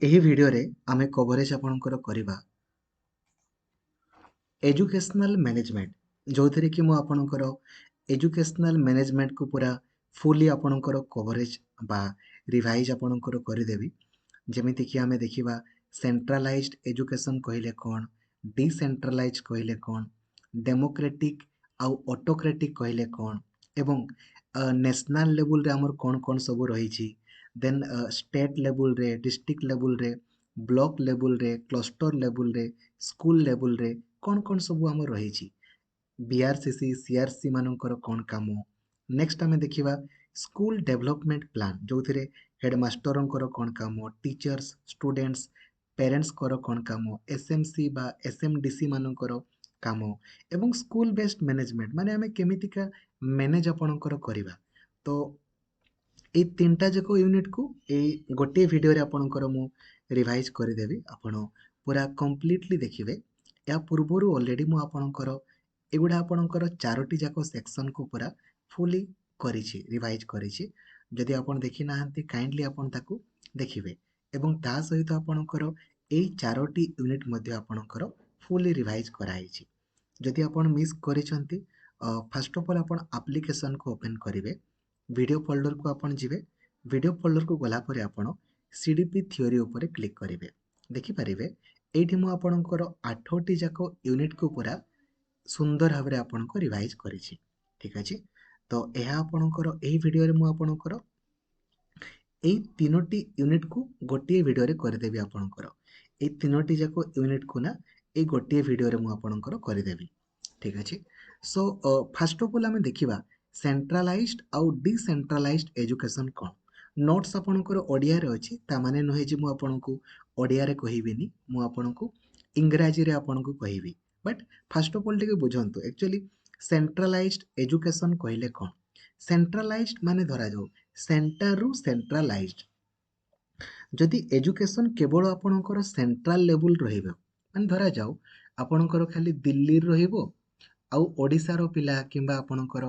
ଏହି ଭିଡ଼ିଓରେ ଆମେ କଭରେଜ ଆପଣଙ୍କର କରିବା ଏଜୁକେଶନାଲ ମ୍ୟାନେଜମେଣ୍ଟ ଯେଉଁଥିରେ କି ମୁଁ ଆପଣଙ୍କର ଏଜୁକେଶନାଲ ମ୍ୟାନେଜମେଣ୍ଟକୁ ପୁରା ଫୁଲି ଆପଣଙ୍କର କଭରେଜ ବା ରିଭାଇଜ ଆପଣଙ୍କର କରିଦେବି। ଯେମିତିକି ଆମେ ଦେଖିବା ସେଣ୍ଟ୍ରାଲାଇଜ୍ଡ ଏଜୁକେସନ୍ କହିଲେ କ'ଣ, ଡିସେଣ୍ଟ୍ରାଲାଇଜ୍ କହିଲେ କ'ଣ, ଡେମୋକ୍ରେଟିକ୍ ଆଉ ଅଟୋକ୍ରେଟିକ୍ କହିଲେ କ'ଣ ଏବଂ ନ୍ୟାସନାଲ୍ ଲେବୁଲରେ ଆମର କ'ଣ କ'ଣ ସବୁ ରହିଛି, ଦେନ୍ ଷ୍ଟେଟ୍ ଲେବୁଲରେ, ଡିଷ୍ଟ୍ରିକ୍ଟ ଲେବୁଲରେ, ବ୍ଲକ୍ ଲେବୁଲରେ, କ୍ଲଷ୍ଟର ଲେବୁଲରେ, ସ୍କୁଲ ଲେବୁଲରେ କ'ଣ କ'ଣ ସବୁ ଆମର ରହିଛି, ବିଆରସିସି ସିଆରସି ମାନଙ୍କର କ'ଣ କାମ। ନେକ୍ସଟ ଆମେ ଦେଖିବା ସ୍କୁଲ ଡେଭଲପମେଣ୍ଟ ପ୍ଲାନ୍ ଯେଉଁଥିରେ ହେଡ଼ମାଷ୍ଟରଙ୍କର କ'ଣ କାମ, ଟିଚର୍ସ, ଷ୍ଟୁଡେଣ୍ଟସ୍, ପ୍ୟାରେଣ୍ଟସ୍ଙ୍କର କ'ଣ କାମ, ଏସ୍ଏମ୍ସି ବା ଏସ୍ଏମ୍ଡିସି ମାନଙ୍କର କାମ ଏବଂ ସ୍କୁଲ ବେସ୍ଡ ମ୍ୟାନେଜମେଣ୍ଟ ମାନେ ଆମେ କେମିତିକା ମ୍ୟାନେଜ ଆପଣଙ୍କର କରିବା। ତ ଏଇ ତିନିଟା ଯାକ ୟୁନିଟ୍କୁ ଏଇ ଗୋଟିଏ ଭିଡ଼ିଓରେ ଆପଣଙ୍କର ମୁଁ ରିଭାଇଜ୍ କରିଦେବି। ଆପଣ ପୁରା କମ୍ପ୍ଲିଟଲି ଦେଖିବେ। ଏହା ପୂର୍ବରୁ ଅଲରେଡ଼ି ମୁଁ ଆପଣଙ୍କର ଏଗୁଡ଼ା ଆପଣଙ୍କର 4ଟି ଯାକ ସେକ୍ସନକୁ ପୁରା ଫୁଲି କରିଛି, ରିଭାଇଜ୍ କରିଛି। ଯଦି ଆପଣ ଦେଖିନାହାନ୍ତି କାଇଣ୍ଡଲି ଆପଣ ତାକୁ ଦେଖିବେ ଏବଂ ତା ସହିତ ଆପଣଙ୍କର ଏଇ 4ଟି ୟୁନିଟ୍ ମଧ୍ୟ ଆପଣଙ୍କର ଫୁଲି ରିଭାଇଜ୍ କରାହେଇଛି। ଯଦି ଆପଣ ମିସ୍ କରିଛନ୍ତି, ଫାଷ୍ଟ ଅଫ୍ ଅଲ୍ ଆପଣ ଆପ୍ଲିକେସନକୁ ଓପେନ୍ କରିବେ, ଭିଡ଼ିଓ ଫୋଲ୍ଡରକୁ ଆପଣ ଯିବେ, ଭିଡ଼ିଓ ଫୋଲ୍ଡରକୁ ଗଲା ପରେ ଆପଣ CDP ଥିଓରି ଉପରେ କ୍ଲିକ୍ କରିବେ। ଦେଖିପାରିବେ ଏଇଠି ମୁଁ ଆପଣଙ୍କର 8ଟି ଯାକ ୟୁନିଟ୍କୁ ପୁରା ସୁନ୍ଦର ଭାବରେ ଆପଣଙ୍କୁ ରିଭାଇଜ୍ କରିଛି। ଠିକ୍ ଅଛି, ତ ଏହା ଆପଣଙ୍କର ଏହି ଭିଡ଼ିଓରେ ମୁଁ ଆପଣଙ୍କର ଏଇ 3ଟି ୟୁନିଟ୍କୁ ଗୋଟିଏ ଭିଡ଼ିଓରେ କରିଦେବି। ଆପଣଙ୍କର ଏଇ 3ଟି ଯାକ ୟୁନିଟ୍କୁ ନା ଏଇ ଗୋଟିଏ ଭିଡ଼ିଓରେ ମୁଁ ଆପଣଙ୍କର କରିଦେବି। ଠିକ୍ ଅଛି, ସୋ ଫାଷ୍ଟ ଅଫ୍ ଅଲ୍ ଆମେ ଦେଖିବା ସେଣ୍ଟ୍ରାଲାଇଜ୍ଡ ଆଉ ଡିସେଣ୍ଟ୍ରାଲାଇଜ୍ଡ ଏଜୁକେସନ୍ କ'ଣ। ନୋଟ୍ସ ଆପଣଙ୍କର ଓଡ଼ିଆରେ ଅଛି, ତା ମାନେ ନୁହେଁ ଯେ ମୁଁ ଆପଣଙ୍କୁ ଓଡ଼ିଆରେ କହିବିନି, ମୁଁ ଆପଣଙ୍କୁ ଇଂରାଜୀରେ ଆପଣଙ୍କୁ କହିବି। ବଟ୍ ଫାଷ୍ଟ ଅଫ୍ ଅଲ୍ ଟିକେ ବୁଝନ୍ତୁ ଆକ୍ଚୁଆଲି ସେଣ୍ଟ୍ରାଲାଇଜ୍ଡ ଏଜୁକେସନ୍ କହିଲେ କ'ଣ। ସେଣ୍ଟ୍ରାଲାଇଜ୍ଡ ମାନେ ଧରାଯାଉ ସେଣ୍ଟରରୁ ସେଣ୍ଟ୍ରାଲାଇଜ୍ଡ। ଯଦି ଏଜୁକେସନ୍ କେବଳ ଆପଣଙ୍କର ସେଣ୍ଟ୍ରାଲ ଲେବୁଲ ରହିବ, ମାନେ ଧରାଯାଉ ଆପଣଙ୍କର ଖାଲି ଦିଲ୍ଲୀରେ ରହିବ ଆଉ ଓଡ଼ିଶାର ପିଲା କିମ୍ବା ଆପଣଙ୍କର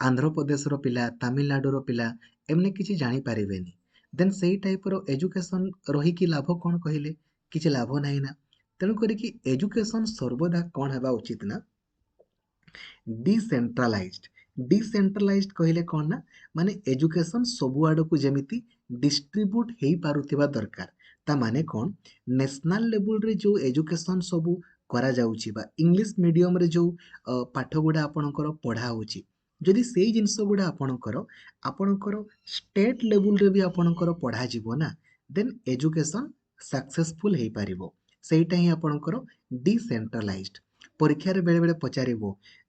ଆନ୍ଧ୍ରପ୍ରଦେଶର ପିଲା, ତାମିଲନାଡୁର ପିଲା ଏମାନେ କିଛି ଜାଣିପାରିବେନି, ଦେନ୍ ସେଇ ଟାଇପ୍ର ଏଜୁକେସନ୍ ରହିକି ଲାଭ କ'ଣ କହିଲେ? କିଛି ଲାଭ ନାହିଁ ନା। ତେଣୁ କରିକି ଏଜୁକେସନ୍ ସର୍ବଦା କ'ଣ ହେବା ଉଚିତ ନା ଡିସେଣ୍ଟ୍ରାଲାଇଜ୍ଡ। ଡିସେଣ୍ଟ୍ରାଲାଇଜ୍ଡ କହିଲେ କ'ଣ ନା ମାନେ ଏଜୁକେସନ୍ ସବୁଆଡ଼କୁ ଯେମିତି ଡିଷ୍ଟ୍ରିବ୍ୟୁଟ୍ ହେଇପାରୁଥିବା ଦରକାର। ତା ମାନେ କ'ଣ, ନ୍ୟାସନାଲ ଲେବୁଲରେ ଯେଉଁ ଏଜୁକେସନ୍ ସବୁ କରାଯାଉଛି ବା ଇଂଲିଶ ମିଡ଼ିୟମରେ ଯେଉଁ ପାଠଗୁଡ଼ା ଆପଣଙ୍କର ପଢ଼ା ହେଉଛି, ଯଦି ସେଇ ଜିନିଷ ଗୁଡ଼ା ଆପଣଙ୍କର ଷ୍ଟେଟ୍ ଲେବୁଲରେ ବି ଆପଣଙ୍କର ପଢ଼ାଯିବ ନା, ଦେନ୍ ଏଜୁକେସନ୍ ସକ୍ସେସଫୁଲ୍ ହେଇପାରିବ। ସେଇଟା ହିଁ ଆପଣଙ୍କର ଡିସେଣ୍ଟ୍ରାଲାଇଜ୍ଡ। ପରୀକ୍ଷାରେ ବେଳେବେଳେ ପଚାରିବ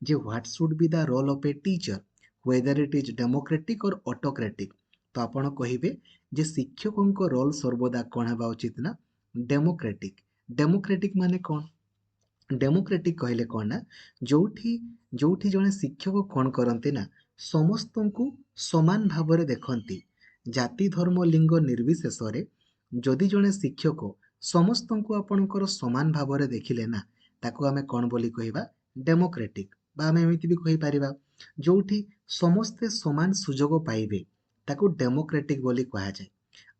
ଯେ what should be the role of a teacher, whether it is democratic or autocratic. ତ ଆପଣ କହିବେ ଯେ ଶିକ୍ଷକଙ୍କ ରୋଲ୍ ସର୍ବଦା କ'ଣ ହେବା ଉଚିତ ନା ଡେମୋକ୍ରେଟିକ୍। ଡେମୋକ୍ରେଟିକ୍ ମାନେ କ'ଣ? ଡେମୋକ୍ରେଟିକ୍ କହିଲେ କ'ଣ ନା ଯୋଉଠି ଯୋଉଠି ଜଣେ ଶିକ୍ଷକ କ'ଣ କରନ୍ତି ନା ସମସ୍ତଙ୍କୁ ସମାନ ଭାବରେ ଦେଖନ୍ତି, ଜାତି ଧର୍ମ ଲିଙ୍ଗ ନିର୍ବିଶେଷରେ। ଯଦି ଜଣେ ଶିକ୍ଷକ ସମସ୍ତଙ୍କୁ ଆପଣଙ୍କର ସମାନ ଭାବରେ ଦେଖିଲେ ନା, ତାକୁ ଆମେ କ'ଣ ବୋଲି କହିବା? ଡେମୋକ୍ରେଟିକ୍। ବା ଆମେ ଏମିତି ବି କହିପାରିବା ଯୋଉଠି ସମସ୍ତେ ସମାନ ସୁଯୋଗ ପାଇବେ, ତାକୁ ଡେମୋକ୍ରେଟିକ୍ ବୋଲି କୁହାଯାଏ।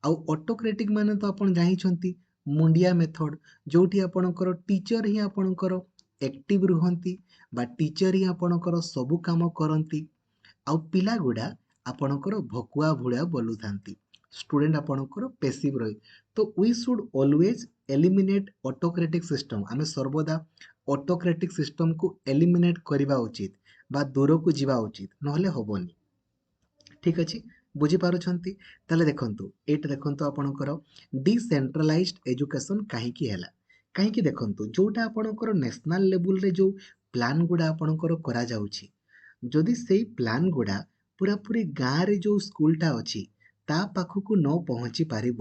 ଆଉ ଅଟୋକ୍ରେଟିକ୍ ମାନେ ତ ଆପଣ ଜାଣିଛନ୍ତି ମୁଣ୍ଡିଆ ମେଥଡ଼, ଯୋଉଠି ଆପଣଙ୍କର ଟିଚର ହିଁ ଆପଣଙ୍କର ଆକ୍ଟିଭ ରୁହନ୍ତି ବା ଟିଚର ହିଁ ଆପଣଙ୍କର ସବୁ କାମ କରନ୍ତି ଆଉ ପିଲାଗୁଡ଼ା ଆପଣଙ୍କର ଭକୁଆ ଭଳିଆ ବୋଲୁଥାନ୍ତି, ଷ୍ଟୁଡେଣ୍ଟ ଆପଣଙ୍କର ପେସିଭ୍ ରହି। ତ we should always eliminate autocratic system. ଆମେ ସର୍ବଦା ଅଟୋକ୍ରେଟିକ୍ ସିଷ୍ଟମକୁ ଏଲିମିନେଟ୍ କରିବା ଉଚିତ ବା ଦୂରକୁ ଯିବା ଉଚିତ, ନହେଲେ ହବନି। ଠିକ୍ ଅଛି, ବୁଝିପାରୁଛନ୍ତି? ତାହେଲେ ଦେଖନ୍ତୁ ଏଇଟା ଦେଖନ୍ତୁ ଆପଣଙ୍କର ଡିସେଣ୍ଟ୍ରାଲାଇଜ୍ଡ ଏଜୁକେସନ୍ କାହିଁକି ହେଲା। କାହିଁକି ଦେଖନ୍ତୁ ଯୋଉଟା ଆପଣଙ୍କର ନ୍ୟାସନାଲ ଲେବୁଲରେ ଯେଉଁ ପ୍ଲାନ୍ ଗୁଡ଼ା ଆପଣଙ୍କର କରାଯାଉଛି, ଯଦି ସେଇ ପ୍ଲାନ୍ ଗୁଡ଼ା ପୁରାପୁରି ଗାଁରେ ଯେଉଁ ସ୍କୁଲଟା ଅଛି ତା ପାଖକୁ ନ ପହଞ୍ଚି ପାରିବ,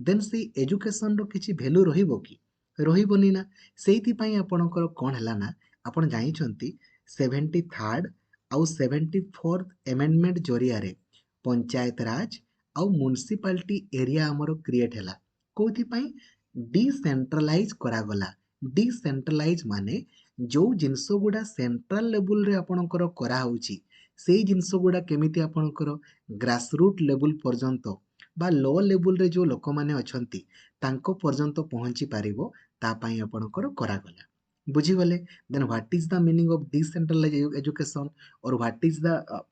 ଦେନ୍ ସେଇ ଏଜୁକେସନ୍ର କିଛି ଭ୍ୟାଲୁ ରହିବ କି? ରହିବନି ନା। ସେଇଥିପାଇଁ ଆପଣଙ୍କର କ'ଣ ହେଲା ନା, ଆପଣ ଜାଣିଛନ୍ତି 73rd ଆଉ 74th ଏମେଣ୍ଡମେଣ୍ଟ ଜରିଆରେ ପଞ୍ଚାୟତ ରାଜ ଆଉ ମ୍ୟୁନିସିପାଲିଟି ଏରିଆ ଆମର କ୍ରିଏଟ୍ ହେଲା। କୋଉଥିପାଇଁ? ଡିସେଣ୍ଟ୍ରାଲାଇଜ୍ କରାଗଲା। ଡିସେଣ୍ଟ୍ରାଲାଇଜ୍ ମାନେ ଯେଉଁ ଜିନିଷ ଗୁଡ଼ା ସେଣ୍ଟ୍ରାଲ ଲେବୁଲରେ ଆପଣଙ୍କର କରାହେଉଛି, ସେଇ ଜିନିଷ ଗୁଡ଼ା କେମିତି ଆପଣଙ୍କର ଗ୍ରାସରୁଟ୍ ଲେବୁଲ ପର୍ଯ୍ୟନ୍ତ बा लो लेवल रे जो लोक माने अछंती तांको पर्यंत पहुंची पारिबो ता पई आपणकर करागला बुझीगले then what is the meaning of decentralise education और what is the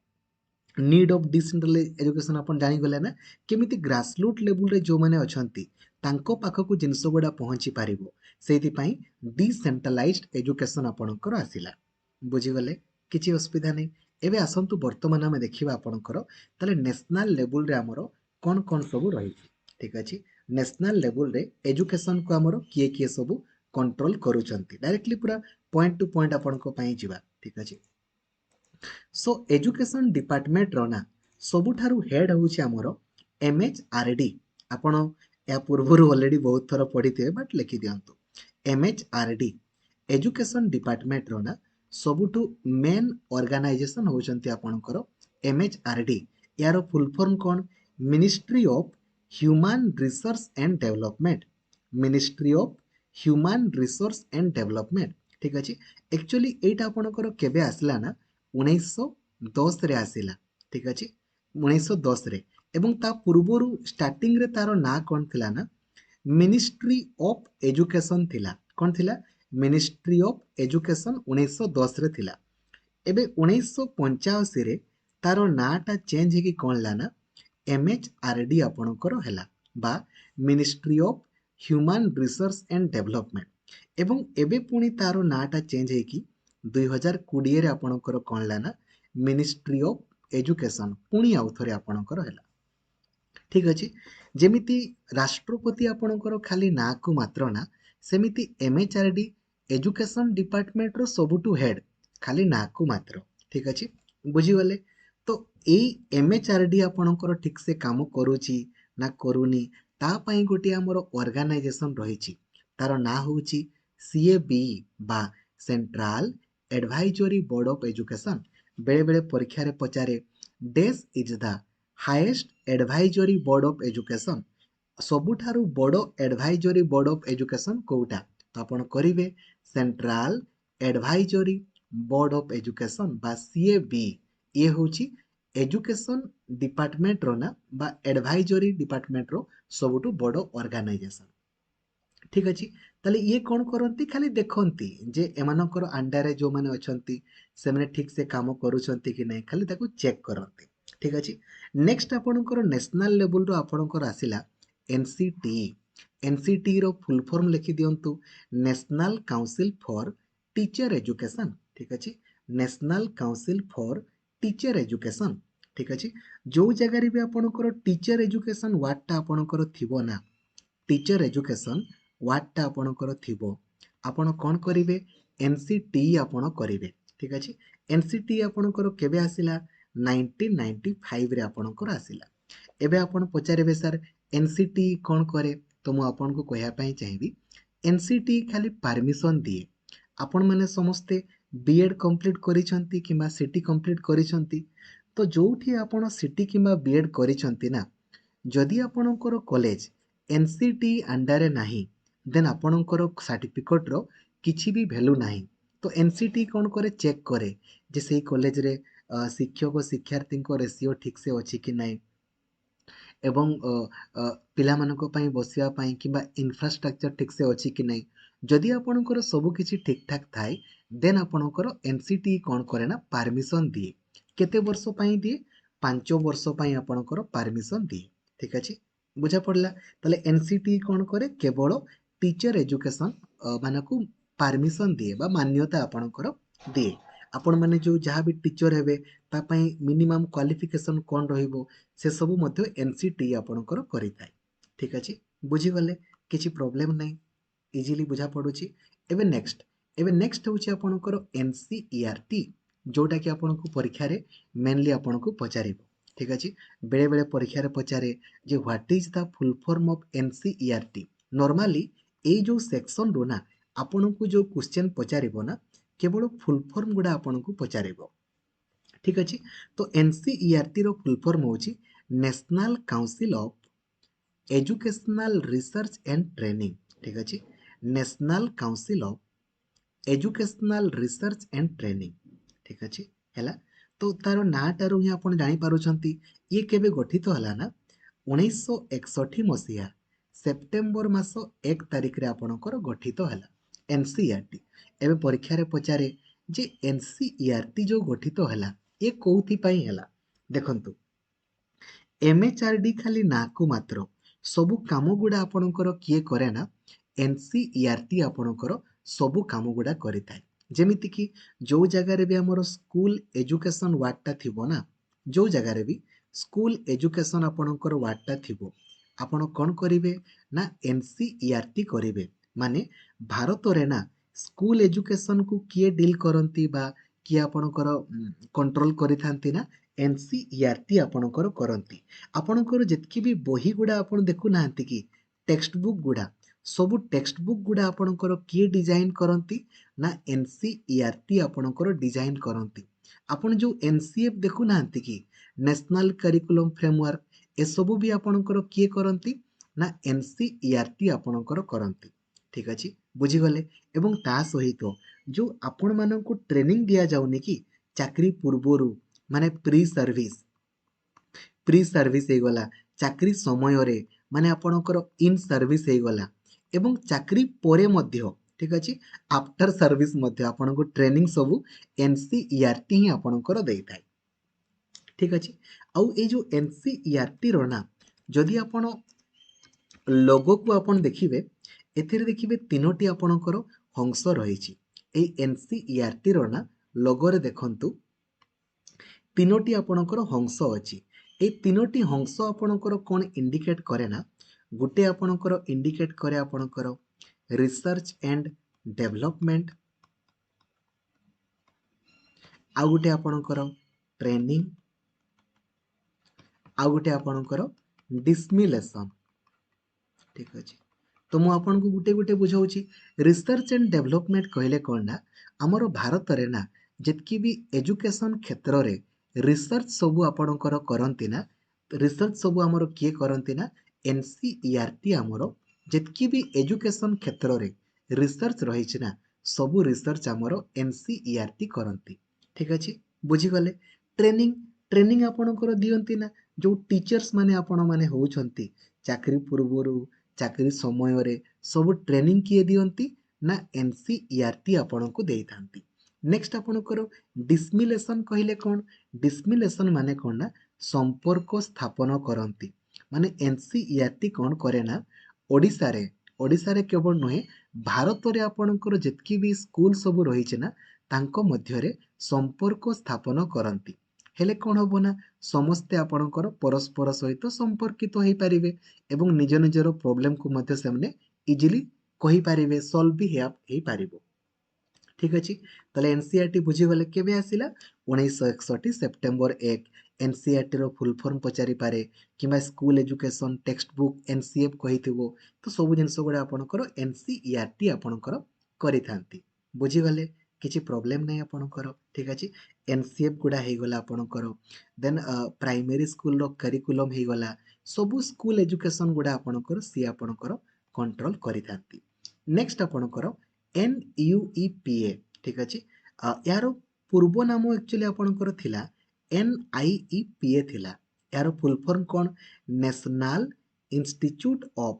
need of decentralise education आपण जानी गले ना केमिति ग्रासरूट लेवल रे जो माने अछंती तांको पाखकु जिंस गुडा पहुंची पारिबो सेति पई डिसेंट्रलाइज्ड एजुकेशन आपणकर आसिला बुझीगले किछि असुविधा नै एबे आसंतु वर्तमान आमे देखिबा आपणकर ताले नेशनल लेवल रे हमरो कोन कोन सब रही ठीक अछि नेशनल लेवल रे एजुकेशन को हमरो किए किए सब कंट्रोल करूचंती डायरेक्टली पूरा पॉइंट टू पॉइंट आपणको पई जिबा ठीक अछि सो एजुकेशन डिपार्टमेंट रो ना सबुठारु हेड होउची हमरो एमएचआरडी आपण या पूर्वरु ऑलरेडी बहुत थोर पढ़िथे बट लिखि दियंतु एमएचआरडी एजुकेशन डिपार्टमेंट रो ना सबुठु मेन ऑर्गेनाइजेशन होउचंती आपणकर एमएचआरडी यार full form cone ministry of human resource and development ministry of human resource and development ठीक अछि एक्चुअली एटा आपणकर केबे आसला ना 1910 रे आसिला ठीक अछि 1910 रे एवं ता पूर्वरु स्टार्टिंग रे तारो ना कोन थिला ना मिनिस्ट्री ऑफ एजुकेशन थिला कोन थिला मिनिस्ट्री ऑफ एजुकेशन 1910 रे थिला एबे 1985 रे तारो नाटा चेंज हेकी कोन ला ना एमएचआरडी आपणकर हैला बा ministry of human resource and development एवं एबे पुणी तारो नाटा चेंज हेकी 2020 रे आपणकर कोन ला ना मिनिस्ट्री ऑफ एजुकेशन पुणी आउ थरे आपणकर हैला ठीक अछि जेमिति राष्ट्रपति आपणकर खाली ना को मात्र ना सेमिति एमएचआरडी एजुकेशन डिपार्टमेंट रो सबुटु हेड खाली ना को मात्र ठीक अछि बुझी गले तो एई एमएचआरडी आपणकर ठीक से काम करूची ना करूनी ता पई गोटी हमर ऑर्गेनाइजेशन रहिची तार ना होउची सीएबी बा central advisory board of education बेले बेले परीक्षा रे पचारे this is the highest advisory board of education सबुठारु बड़ एडवाइजरी बोर्ड ऑफ एजुकेशन कोउटा तो आपण करिवे central advisory board of education बा सीएबी ये होची एजुकेशन डिपार्टमेंट रो ना बा एडवाइजरी डिपार्टमेंट रो सबुठु बड़ ऑर्गेनाइजेशन ठीक अछि ताले ये कोन करंती खाली देखंती जे एमानकर अंडर जो माने अछंती से माने ठीक से काम करूछंती कि नै खाली ताको चेक करंती ठीक अछि नेक्स्ट आपणकर नेशनल लेवल रो आपणकर आसिला एनसीटी एनसीटी रो फुल फॉर्म लिखि दियंतु national council for teacher education ठीक अछि national council for teacher education ठीक अछि जो जगह रे भी आपणकर टीचर एजुकेशन वार्ड ता आपणकर थिबो ना टीचर एजुकेशन वार्डटा आपणकर थिबो आपण कोन करिवे एनसीटी आपण करिवे ठीक अछि एनसीटी आपणकर केबे आसिला 1995 रे आपणकर आसिला एबे आपण पचारिबे सर एनसीटी कोन करे तो मु आपण को कहया पई चाहिबी एनसीटी खाली परमिशन दिए आपण माने समस्ते बीएड कंप्लीट करिसंती किबा सीटी कंप्लीट करिसंती तो जोठी आपण सीटी किबा बीएड करिसंती ना जदि आपणकर कॉलेज एनसीटी अंडर नाही देन आपणकर सर्टिफिकेट रो किछि भी वैल्यू नाही तो एनसीटी कोन करे चेक करे जे सेही कॉलेज रे शिक्षक शिक्षार्थी को रेशियो ठीक से अछि कि नाही एवं पिला मानको पई बसिया पई किबा इंफ्रास्ट्रक्चर ठीक से अछि कि नाही जदि आपणकर सब किछि ठीक ठाक थाए देन आपणकर एनसीटी कोन करे ना परमिशन दिए केते वर्ष पई दिए 5 वर्ष पई आपणकर परमिशन दिए ठीक अछि बुझा पड़ला ताले एनसीटी कोन करे केवल टीचर एजुकेशन मानकु परमिशन दिए बा मान्यता आपणकर दिए आपण माने जो जहाँ भी टीचर हेबे ता पई मिनिमम क्वालिफिकेशन कोन रहिबो से सब मध्ये एनसीटी आपणकर करिताय ठीक अछि बुझी गले किछि प्रॉब्लम नै इजीली बुझा पडुची एबे नेक्स्ट होची आपणकर एनसीईआरटी जोटा कि आपनको परीक्षा रे मेनली आपनको पचारिबो ठीक अछि बेले बेले परीक्षा रे पचारे जे what is the full form of NCERT normally ए जो सेक्शन रो ना आपनको जो क्वेश्चन पचारिबो ना केवल फुल फॉर्म गुडा आपनको पचारिबो ठीक अछि तो एनसीईआरटी रो फुल फॉर्म होची national council of educational research and training ठीक अछि national council of educational research and training ठीक अछि हैला तो तारो नाटारू ही आपण जानि पारुछंती ये केबे गठित होला ना 1961 मसीहा सेप्टेम्बर मास 1 तारिख रे आपणकर गठित है एनसीईआरटी। एवं परीक्षा पचारे जे एनसीईआरटी जो गठित है ये कौथि पई हैला देखंतु एमएचआरडी खाली ना को मात्र सबु काम गुड़ा आपणकर किए करे ना एनसीईआरटी आपणकर सबु काम गुड़ा करिथाय जेमिति कि जो जगह भी हमर स्कूल एजुकेशन वार्डटा थिबो ना जो जगह भी स्कूल एजुकेशन आपणकर वार्डटा थिबो आपण कौन करिवे ना एनसीईआरटी करिवे माने भारत रे ना स्कूल एजुकेशन को किए डील करंती बा किए आपणकर कंट्रोल करिथांती ना एनसीईआरटी आपणकर करंती आपणकर जेतकी भी बही गुड़ा आपण देखु नांती कि टेक्स्ट बुक गुड़ा सब टेक्स्ट बुक गुड़ा आपणकर किए डिजाइन करंती ना एनसीईआरटी आपणकर डिजाइन करंती आपण जो एनसीएफ देखु नांती कि नेशनल करिकुलम फ्रेमवर्क ए सब भी आपणकर किए करंती ना एनसीईआरटी आपणकर करंती ठीक अछि बुझिगले एवं ता सहित जो आपण मानकु ट्रेनिंग दिया जाउनी कि चाकरी पूर्वरु माने प्री सर्विस हो गला चाकरी समय रे माने आपणकर इन सर्विस हो गला एवं चाकरी परे मध्य ठीक अछि आफ्टर सर्विस मध्य आपणको ट्रेनिंग सब एनसीईआरटी ही आपणकर देइथाय ठीक अछि आउ ए जो एनसीईआरटी रो ना जदि आपण लोगो को आपण देखिबे एथिरे देखिबे तीनोटी आपणकर हंस रहिछि ए एनसीईआरटी रो ना लोगो रे देखंतु तीनोटी आपणकर हंस अछि ए तीनोटी हंस आपणकर कोन इंडिकेट करे ना गुटे आपणकर इंडिकेट करे आपणकर रिसर्च एंड डेवलपमेंट आ गुटे आपणकर ट्रेनिंग आ गुटे आपणकर डिसमिलेशन ठीक अछि तो मु आपन को गुटे गुटे बुझाउची रिसर्च एंड डेवलपमेंट कहले कोन ना हमर भारत रे ना जेतकी भी एजुकेशन क्षेत्र रे रिसर्च सब आपणकर करंती ना रिसर्च सब हमर किए करंती ना एनसीईआरटी हमर जेतकी भी एजुकेशन क्षेत्र रे रिसर्च रहिछि ना सब रिसर्च हमर एनसीईआरटी करंती ठीक अछि बुझी गले ट्रेनिंग ट्रेनिंग आपणकर दियंती ना जो टीचर्स माने आपण माने होउछंती चाकरी पूर्वरु चाकरी समय रे सब ट्रेनिंग किए दियंती ना एनसीईआरटी आपणको देइथांती नेक्स्ट आपणकर डिसमिलेशन कहले कोन डिसमिलेशन माने कोन ना संपर्क स्थापन करंती माने एनसीईआरटी कोन करे ना ओडिसा रे केवल नहे भारत रे आपणकर जेतकी भी स्कूल सब रहिছে ना तांको मध्य रे संपर्क स्थापन करंती हेले कोन होबो ना समस्ते आपणकर परस्पर सहित संपर्कित होई पारिबे एवं निज निजर प्रॉब्लम को मध्य सेमने इजीली कहि पारिबे सॉल्व भी हेई पारिबो ठीक अछि तले एनसीईआरटी बुझी गले केबे आसिला 1961 सेप्टेम्बर 1 एनसीईआरटी रो फुल फॉर्म पचारि पारे किबा school education textbook NCF कहिथिबो तो सब जिंस गुडा आपणकर एनसीईआरटी आपणकर करिथांती बुझी गले किछि प्रॉब्लम नै आपणकर ठीक अछि एनसीएफ गुडा हे गला आपणकर देन प्राइमरी स्कूल रो करिकुलम हे गला सब स्कूल एजुकेशन गुडा आपणकर सी आपणकर कंट्रोल करिथांती नेक्स्ट आपणकर एनयूईपीए ठीक अछि यार पूर्व नाम एक्चुअली आपणकर थिला एनआईईपीए थिला यार full form cone national institute of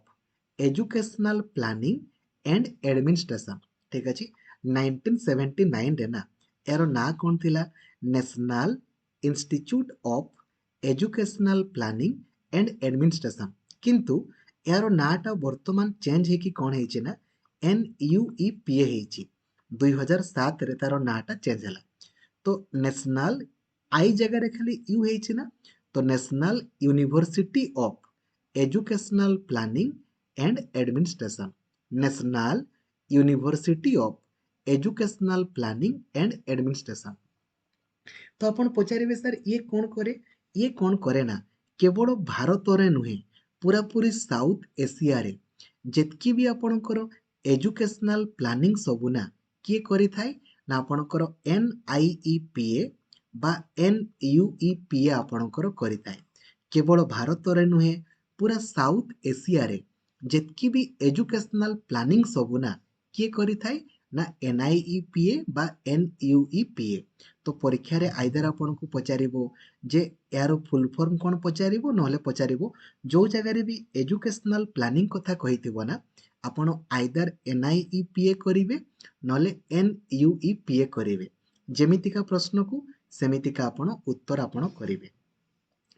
educational planning and administration ठीक अछि 1979 रे ना यार ना कोन थिला national institute of educational planning and administration किंतु यार नाटा वर्तमान चेंज हे कि कोन हेछि ना एनयूईपीए हेछि 2007 रे तार नाटा चेंज हला तो नेशनल आई जगह रे खाली यू हेछि ना तो national university of educational planning and administration national university of educational planning and administration तो आपण पचारिबे सर ये कोन करे ना केवल भारत रे नुहे पूरा पूरी साउथ एशिया रे जेतकी भी आपणकर एजुकेशनल प्लानिंग सबु ना किए करि थाए ना आपणकर एनआईईपीए बा एनयूईपीए आपणकर करि थाए केवल भारत रे नुहे पूरा साउथ एशिया रे जेतकी भी एजुकेशनल प्लानिंग सबु ना किए करि थाए ना NIEPA बा NUEPA। तो परीक्षा रे आइदर आपको पचारिबो जे यार फुल फॉर्म कौन पचारिबो नहले पचारिबो जो जगह रे भी एजुकेशनल प्लानिंग कथा कहिथिबो ना आपण आइदर NIEPA करिवे नहले NUEPA करिवे। जेमितिका प्रश्न को सेमितिका आपण उत्तर आपण करिवे।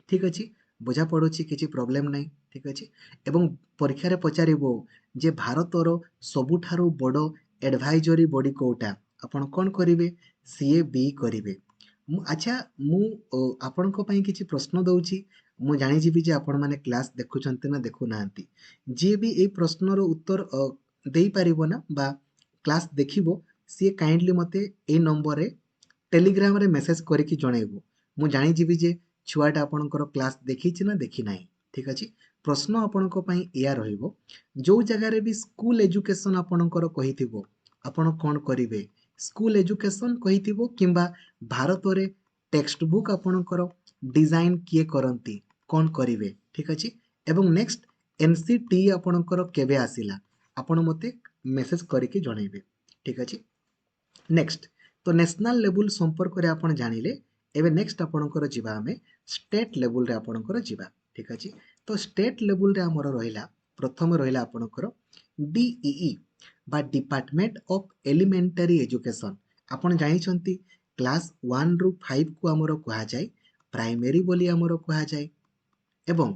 ठीक अछि बुझा पड़ुछि किछि प्रोब्लेम नाही। ठीक अछि एवं परीक्षा रे पचारिबो जे भारतर सबुठारु बड़ एडवाइजरी बॉडी कोटा आपण कोन करिवे CAB करिवे। अच्छा मु आपणको पई किछि प्रश्न दउछि मु जानि जिबि जे आपण माने क्लास देखुचंती ना देखु नांती जे भी ए प्रश्नर उत्तर देई पारिबो ना बा क्लास देखिबो सी काइंडली मते ए नंबर रे टेलीग्राम रे मेसेज करिकी जणाइबो मु जानि जिबि जे छुआटा आपणकर क्लास देखिछि ना देखि नाही। ठीक अछि प्रश्न आपणको पई एया रहिबो जो जगह रे भी स्कूल एजुकेशन आपणकर कहिथिबो आपण कोन करिवे स्कूल एजुकेशन कहिथिबो किंबा भारत रे टेक्स्ट बुक आपणकर डिजाइन किए करंती कोन करिवे। ठीक अछि एवं नेक्स्ट NCT आपणकर केबे आसिला आपण मते मेसेज करिकी जणाइबे। ठीक अछि नेक्स्ट तो नेशनल लेवल संपर्क रे आपण जानिले एबे नेक्स्ट आपणकर जिबा हमें स्टेट लेवल रे आपणकर जिबा। ठीक अछि तो स्टेट लेवल रे हमर रहिला प्रथम रहिला आपणकर DEE बा डिपार्टमेंट ऑफ एलिमेंटरी एजुकेशन। आपण जानिछंती क्लास 1 रु 5 को हमर कहा जाय प्राइमरी बोली हमर कहा जाय एवं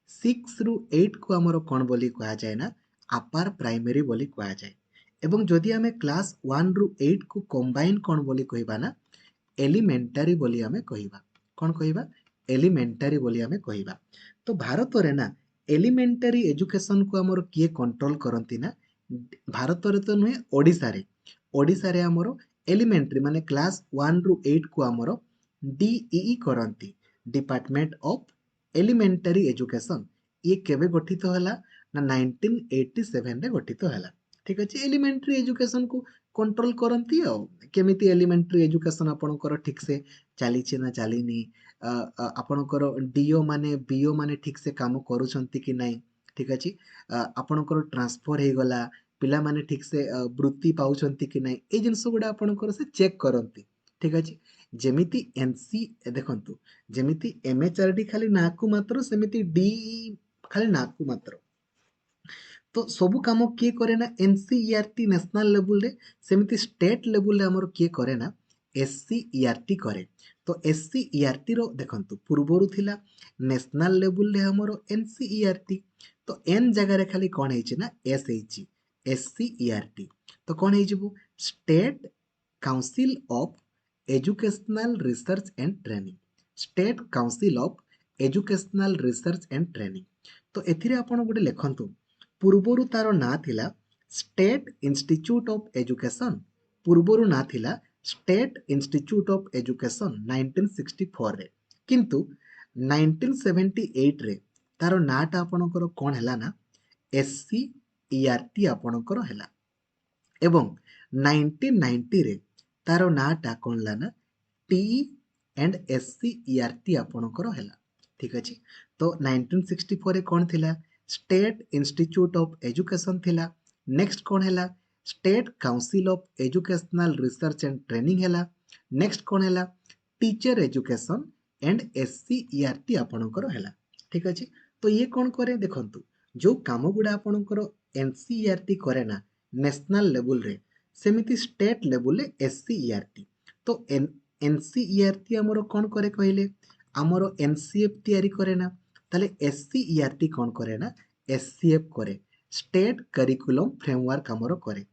6 रु 8 को हमर कोन बोली कहा जाय ना अपर प्राइमरी बोली कहा जाय एवं जदि हमें क्लास 1 रु 8 को कंबाइन कोन बोली कहबा ना एलिमेंटरी बोली हमें कहबा कोन कहबा एलिमेंटरी बोली हमें कहबा। तो भारत रे ना एलिमेंटरी एजुकेशन को हमर किए कंट्रोल करंती ना भारत रे तो नुहे ओडिसा रे हमर एलिमेंटरी माने क्लास 1 रु 8 को हमर DEE करंती डिपार्टमेंट ऑफ एलिमेंटरी एजुकेशन। ये केबे गठित होला ना 1987 रे गठित होला। ठीक अछि एलिमेंटरी एजुकेशन को कंट्रोल करंती आ केमिति एलिमेंटरी एजुकेशन आपणकर ठीक से चली ना चलीनी आपणकर DO माने BO माने ठीक से काम करूछंती कि नाही। ठीक अछि आपणकर ट्रांसफर हे गला पिला माने ठीक से वृत्ति पाउछंती कि नाही ए जिंस गुडा आपणकर से चेक करंती। ठीक अछि जेमिति NC देखंतु जेमिति MHRD खाली नाकु मात्र सेमिति DE खाली नाकु मात्र। तो सबु काम किए करे ना NCERT नेशनल लेवल रे सेमिति स्टेट लेवल रे हमर किए करे ना SCERT करे। तो SCERT रो देखंतु पूर्वरु थिला नेशनल लेवल रे हमर NCERT तो N जगह रे खाली कोन हेछि ना S हेछि SCERT तो कोन हेजिबो state council of educational research and training state council of educational research and training. तो एथिरे आपण गोटे लेखंतु पूर्वरु तार ना थिला स्टेट इंस्टीट्यूट ऑफ एजुकेशन पूर्वरु ना थिला स्टेट इंस्टीट्यूट ऑफ एजुकेशन 1964 रे किंतु 1978 रे तार नाटा आपणकर कोन हैला ना SCERT आपणकर हैला एवं 1990 रे तार नाटा कोन ला ना TE एंड SCERT आपणकर हैला। ठीक अछि तो 1964 रे कोन थिला स्टेट इंस्टीट्यूट ऑफ एजुकेशन थिला नेक्स्ट कोन हैला state council of educational research and training हैला नेक्स्ट कोन हैला टीचर एजुकेशन एंड SCERT आपणकर हैला। ठीक अछि तो ये कोन करे देखंतु जो काम गुडा आपणकर NCERT करे ना नेशनल लेवल रे सेमिति स्टेट लेवल रे SCERT तो NCERT हमरो कोन करे कहले हमरो NCF तयारी करे ना ताले SCERT कोन करे ना SCF करे स्टेट करिकुलम फ्रेमवर्क हमरो करे।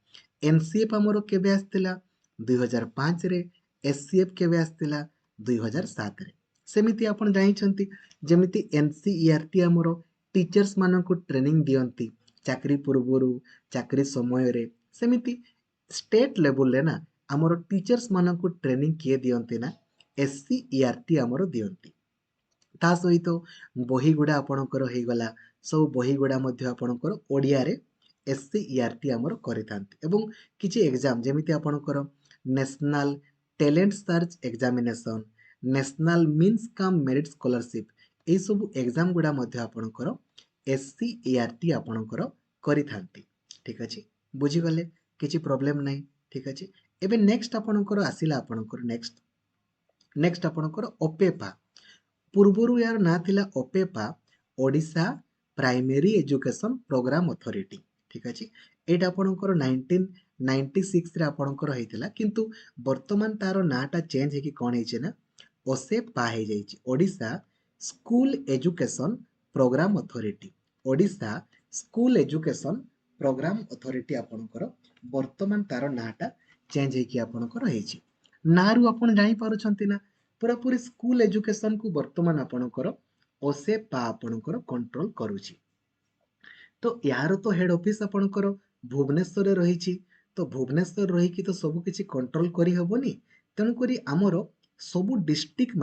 NCF हमरो केबे आस्तिला 2005 रे SCF केबे आस्तिला 2007 रे सेमिति आपण जानिछंती जेमिति NCERT हमरो टीचर्स मानको ट्रेनिंग दियंती चाकरी पूर्वरु चाकरी समय रे सेमिति स्टेट लेवल रे ना हमरो टीचर्स मानको ट्रेनिंग किए दियंती ना SCERT हमरो दियंती। ता सहित बही गुडा आपणकर हे गला सब बही गुडा मध्य आपणकर ओडिया रे SCERT हमर करितांती एवं किछि एग्जाम जेमिति आपणकर national talent search examination national means cum merit scholarship ए सब एग्जाम गुडा मध्य आपणकर SCERT आपणकर करितांती। ठीक अछि बुझी गले किछि प्रॉब्लम नाही। ठीक अच्छे। एबे नेक्स्ट आपणकर आसिला आपणकर नेक्स्ट आपणकर ओपेपा पूर्वरु यार ना थिला OPEPA Odisha primary education programme authority ठीक अच्छे। एटा आपणकर 1996 रे आपणकर हेतिला किंतु वर्तमान तार नाटा चेंज हेकी कोन हेचे ना ओसेपा हे जाइछि Odisha school education programme authority Odisha school education programme authority आपणकर वर्तमान तार नाटा चेंज हेकी आपणकर हेछि नारु आपण जानि पारुछंती ना पूरा पूरी स्कूल एजुकेशन को वर्तमान आपणकर ओसेपा आपणकर कंट्रोल करूछि। तो यार तो हेड ऑफिस आपणकर भुवनेश्वर रे रहिछि तो भुवनेश्वर रही कि तो सब किछि कंट्रोल करि हबोनी तेणु करी हमर सब डिस्ट्रिक्ट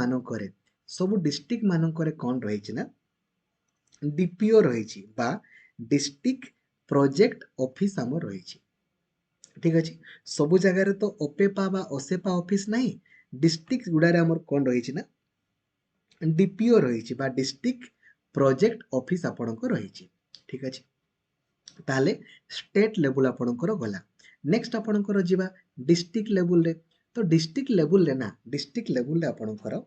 मानकरे कोन रहिछि ना डीपीओ रहिछि बा डिस्ट्रिक्ट प्रोजेक्ट ऑफिस हमर रहिछि ठीक अछि। सब जगह तो ओपेपा बा ओसेपा ऑफिस नहीं डिस्ट्रिक्ट गुडा रे हमर कोन रहिछि ना डीपीओ रहिछि बा डिस्ट्रिक्ट प्रोजेक्ट ऑफिस आपणको रहिछि ठीक अछि। ताले स्टेट लेवल आपणकर गला नेक्स्ट आपणकर जिबा डिस्ट्रिक्ट लेवल रे तो डिस्ट्रिक्ट लेवल रे ना डिस्ट्रिक्ट लेवल रे आपणकर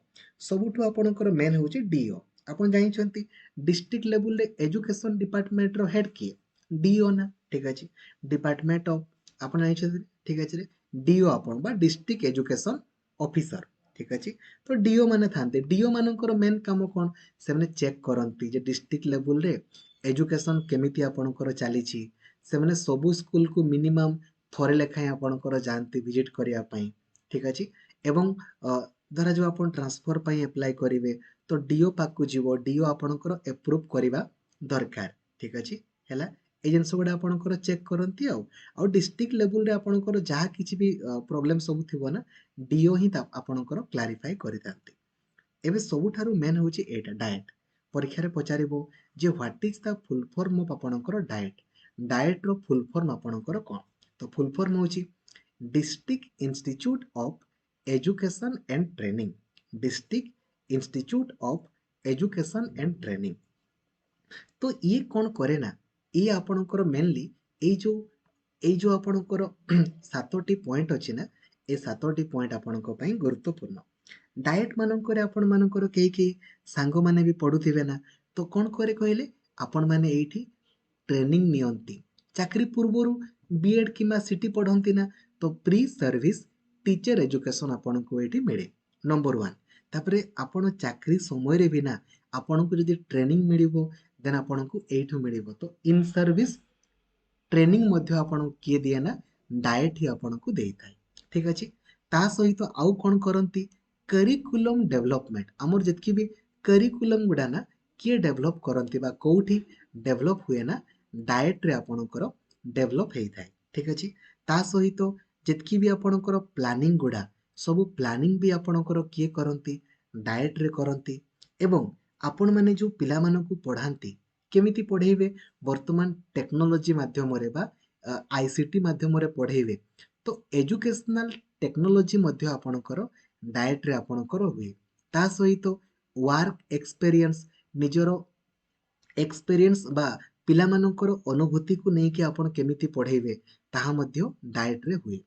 सबुठु आपणकर मेन होछि डीओ आपण जानिछंती डिस्ट्रिक्ट लेवल रे एजुकेशन डिपार्टमेंट रो हेड किए डीओ ना ठीक अछि डिपार्टमेंट ऑफ आपण जानिछंती ठीक अछि रे डीओ आपण बा डिस्ट्रिक्ट एजुकेशन ऑफिसर ठीक अछि। तो डीओ माने थांते डीओ मानकर मेन काम कोन से माने चेक करंती जे डिस्ट्रिक्ट लेवल रे एजुकेशन केमिति आपणकर चलीछि से माने सबु स्कूल को मिनिमम थोरे लेखाएं आपणकर जानती विजिट करिया पई ठीक अछि। एवं धरा जो आपण ट्रांसफर पई अप्लाई करिवे तो डीओ पाकु जीवो डीओ आपणकर अप्रूव करिवा दरकार ठीक अछि हैला ए जिनस गुडा आपणकर चेक करंती आ डिस्ट्रिक्ट लेवल रे आपणकर जहा किछि भी प्रॉब्लम सब थिबो ना डीओ ही आपणकर क्लारिफाई करितांती। एबे सबुठारु मेन होछि एटा डायट परीक्षा रे पचारिबो जे what is the full form of आपणकर डायट डायट रो फुल फॉर्म आपणकर कोन तो फुल फॉर्म होछि district institute of education and training district institute of education and training. तो ये कौन करे ना ये आपणकर मेनली এই जो आपणकर सातोटी पॉइंट अछि ना ए सातोटी पॉइंट आपणक पई गुरुत्वपूर्ण डायट मानकर आपण मानकर केही सांग माने भी पढुथिबे ना तो कौन करे कहले आपण माने एठी ट्रेनिंग नियंती चाकरी पूर्वरु बीएड किमा सिटी पढ़ंती ना तो प्री सर्विस टीचर एजुकेशन आपण को एठी मिले नंबर 1 तापरे आपण चाकरी समय रे भी ना आपण को जदी ट्रेनिंग मिलिबो देन आपण को एठु मिलिबो तो इन सर्विस ट्रेनिंग मध्य आपण किए दिए ना डायट ही आपण को देइथाय ठीक अछि। ता सहित आउ कोन करंती करिकुलम डेवलपमेंट हमर जतकी भी करिकुलम गुडा ना किए डेवलप करंती बा कोठी डेवलप हुए ना डायट रे आपणकर डेवलप हेइथाय ठीक अछि। ता सहित जतकी भी आपणकर प्लानिंग गुडा सब प्लानिंग भी आपणकर किए करंती डायट रे करंती एवं आपण माने जो पिला मानकु पढांती केमिति पढेइबे वर्तमान टेक्नोलॉजी माध्यम रे बा आईसीटी माध्यम रे पढेइबे तो एजुकेशनल टेक्नोलॉजी मध्य आपणकर डायट रे आपणकर हुए ता सहित वर्क एक्सपीरियंस निजरो एक्सपीरियंस बा पिला मानकर अनुभूति को नेकी आपण केमिति पढेइबे ताहा मध्य डायट रे हुए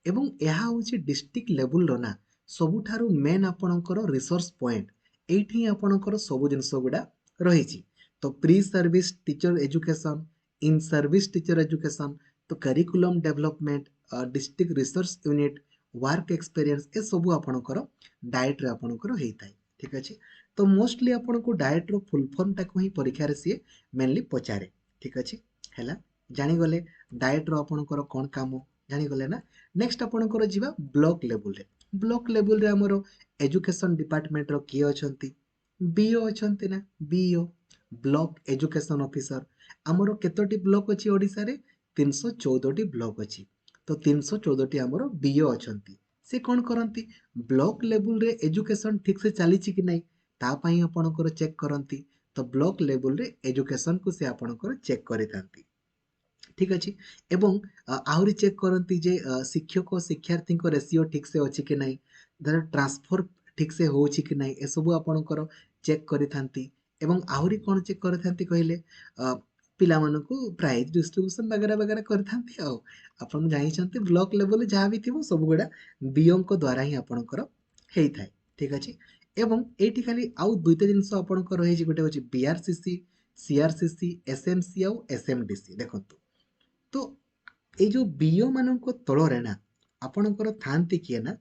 एवं एहा होची डिस्ट्रिक्ट लेवल रो ना सबुठारु मेन आपणकर रिसोर्स पॉइंट एठी आपणकर सब जिंस गुडा रहिछि तो pre service teacher education in service teacher education तो curriculum development district research unit work experience ए सब आपणकर डायट रे आपणकर हेइथाय ठीक अछि। तो मोस्टली आपन को डायट रो फुल फॉर्म टाको ही परीक्षा रे सी मेनली पचारे ठीक अछि हैला जानि गले डायट रो आपनकर कोन काम जानि गले ना नेक्स्ट आपनकर जिबा ब्लॉक लेवल रे हमरो एजुकेशन डिपार्टमेंट रो किए अछंती बीओ अछंती ना बीओ ब्लॉक एजुकेशन ऑफिसर हमरो केतोटी ब्लॉक अछि ओडिसा रे 314 टी ब्लॉक अछि तो 314 टी हमरो बीओ अछंती से कोन करंती ब्लॉक लेवल रे एजुकेशन ठीक से चली कि नहीं ता पई आपणकर चेक करंती तो ब्लॉक लेवल रे एजुकेशन को से आपणकर चेक करितांती ठीक अछि। एवं आहुरी चेक करंती जे शिक्षक और शिक्षार्थी को रेशियो ठीक से अछि कि नहीं धर ट्रांसफर ठीक से होछि कि नहीं ए सब आपणकर चेक करितांती एवं आहुरी कोन चेक करितांती कहले ପିଲାମାନଙ୍କୁ ପ୍ରାଇଜ୍ ଡିଷ୍ଟ୍ରିବ୍ୟୁସନ୍ ବଗେରା ବଗେରା କରିଥାନ୍ତି ଆଉ। ଆପଣ ଜାଣିଛନ୍ତି ବ୍ଲକ୍ ଲେଭେଲରେ ଯାହା ବି ଥିବ ସବୁଗୁଡ଼ା ବିଓଙ୍କ ଦ୍ୱାରା ହିଁ ଆପଣଙ୍କର ହେଇଥାଏ। ଠିକ୍ ଅଛି। ଏବଂ ଏଇଠି ଖାଲି ଆଉ ଦୁଇଟା ଜିନିଷ ଆପଣଙ୍କର ରହିଛି, ଗୋଟେ ହେଉଛି BRCC, CRCC, SMC ଆଉ SMDC। ଦେଖନ୍ତୁ, ତ ଏଇ ଯୋଉ ବିଓ ମାନଙ୍କ ତଳରେ ନା ଆପଣଙ୍କର ଥାନ୍ତି କିଏ ନା,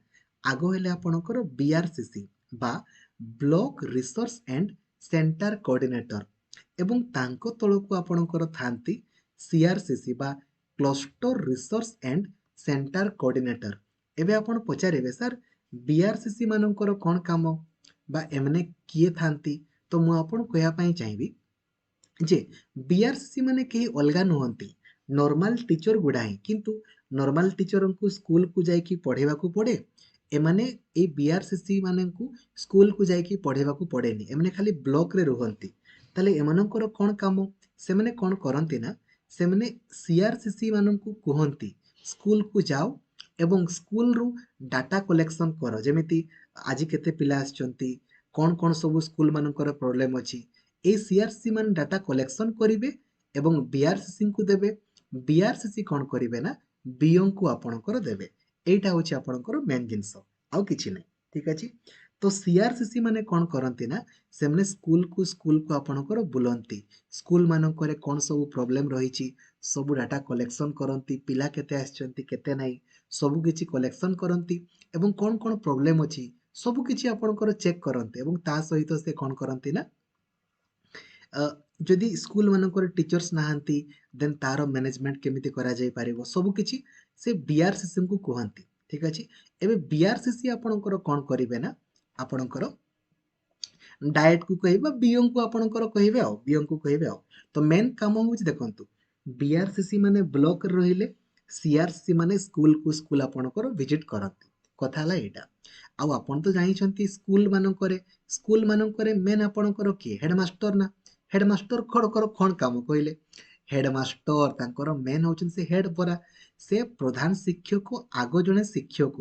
ଆଗ ହେଲେ ଆପଣଙ୍କର BRCC ବା block resource and centre coordinator, ଏବଂ ତାଙ୍କ ତଳକୁ ଆପଣଙ୍କର ଥାନ୍ତି CRCC ବା cluster resource and centre coordinator. ଏବେ ଆପଣ ପଚାରିବେ ସାର୍ BRCC ମାନଙ୍କର କ'ଣ କାମ ବା ଏମାନେ କିଏ ଥାନ୍ତି, ତ ମୁଁ ଆପଣଙ୍କୁ କହିବା ପାଇଁ ଚାହିଁବି ଯେ BRCC ମାନେ କେହି ଅଲଗା ନୁହନ୍ତି, ନର୍ମାଲ ଟିଚର ଗୁଡ଼ା ହିଁ। କିନ୍ତୁ ନର୍ମାଲ ଟିଚରଙ୍କୁ ସ୍କୁଲକୁ ଯାଇକି ପଢ଼େଇବାକୁ ପଡ଼େ, ଏମାନେ ଏଇ BRCC ମାନଙ୍କୁ ସ୍କୁଲକୁ ଯାଇକି ପଢ଼େଇବାକୁ ପଡ଼େନି, ଏମାନେ ଖାଲି ବ୍ଲକରେ ରୁହନ୍ତି। ତାହେଲେ ଏମାନଙ୍କର କ'ଣ କାମ, ସେମାନେ କ'ଣ କରନ୍ତି ନା, ସେମାନେ CRCC ମାନଙ୍କୁ କୁହନ୍ତି ସ୍କୁଲକୁ ଯାଅ ଏବଂ ସ୍କୁଲରୁ ଡାଟା କଲେକ୍ସନ୍ କର, ଯେମିତି ଆଜି କେତେ ପିଲା ଆସିଛନ୍ତି, କ'ଣ ସବୁ ସ୍କୁଲ ମାନଙ୍କର ପ୍ରୋବ୍ଲେମ୍ ଅଛି, এই CRCC ମାନେ ଡାଟା କଲେକ୍ସନ୍ କରିବେ ଏବଂ BRCCଙ୍କୁ ଦେବେ। BRCC କ'ଣ କରିବେ ନା ବିଓଙ୍କୁ ଆପଣଙ୍କର ଦେବେ। ଏଇଟା ହେଉଛି ଆପଣଙ୍କର ମେନ୍ ଜିନିଷ, ଆଉ କିଛି ନାହିଁ। ଠିକ୍ ଅଛି। ତ CRCC ମାନେ କ'ଣ କରନ୍ତି ନା, ସେମାନେ ସ୍କୁଲକୁ ଆପଣଙ୍କର ବୁଲନ୍ତି, ସ୍କୁଲ ମାନଙ୍କରେ କ'ଣ ସବୁ ପ୍ରୋବ୍ଲେମ୍ ରହିଛି ସବୁ ଡାଟା କଲେକ୍ସନ୍ କରନ୍ତି, ପିଲା କେତେ ଆସିଛନ୍ତି କେତେ ନାହିଁ ସବୁ କିଛି କଲେକ୍ସନ୍ କରନ୍ତି ଏବଂ କ'ଣ ପ୍ରୋବ୍ଲେମ୍ ଅଛି ସବୁ କିଛି ଆପଣଙ୍କର ଚେକ୍ କରନ୍ତି। ଏବଂ ତା ସହିତ ସେ କ'ଣ କରନ୍ତି ନା, ଯଦି ସ୍କୁଲ ମାନଙ୍କର ଟିଚର୍ସ ନାହାନ୍ତି ଦେନ୍ ତାର ମ୍ୟାନେଜମେଣ୍ଟ କେମିତି କରାଯାଇପାରିବ ସବୁ କିଛି ସେ BRCCଙ୍କୁ କୁହନ୍ତି। ଠିକ୍ ଅଛି। ଏବେ BRCC ଆପଣଙ୍କର କ'ଣ କରିବେ ନା, ଆପଣଙ୍କର ଡାଏଟକୁ କହିବେ, ବିଓଙ୍କୁ ଆପଣଙ୍କର କହିବେ ଆଉ, ବିଓଙ୍କୁ କହିବେ ଆଉ। ତ ମେନ୍ କାମ ହେଉଛି, ଦେଖନ୍ତୁ, BRCC ମାନେ ବ୍ଲକରେ ରହିଲେ, CRCC ମାନେ ସ୍କୁଲ ଆପଣଙ୍କର ଭିଜିଟ୍ କରନ୍ତି। କଥା ହେଲା ଏଇଟା। ଆଉ ଆପଣ ତ ଜାଣିଛନ୍ତି ସ୍କୁଲ ମାନଙ୍କରେ ମେନ୍ ଆପଣଙ୍କର କିଏ, ହେଡମାଷ୍ଟର ନା। ହେଡମାଷ୍ଟର କ'ଣ କାମ କହିଲେ, ହେଡମାଷ୍ଟର ତାଙ୍କର ମେନ୍ ହେଉଛନ୍ତି ସେ ହେଡ୍ ପରା, ସେ ପ୍ରଧାନ ଶିକ୍ଷକ, ଆଗ ଜଣେ ଶିକ୍ଷକ।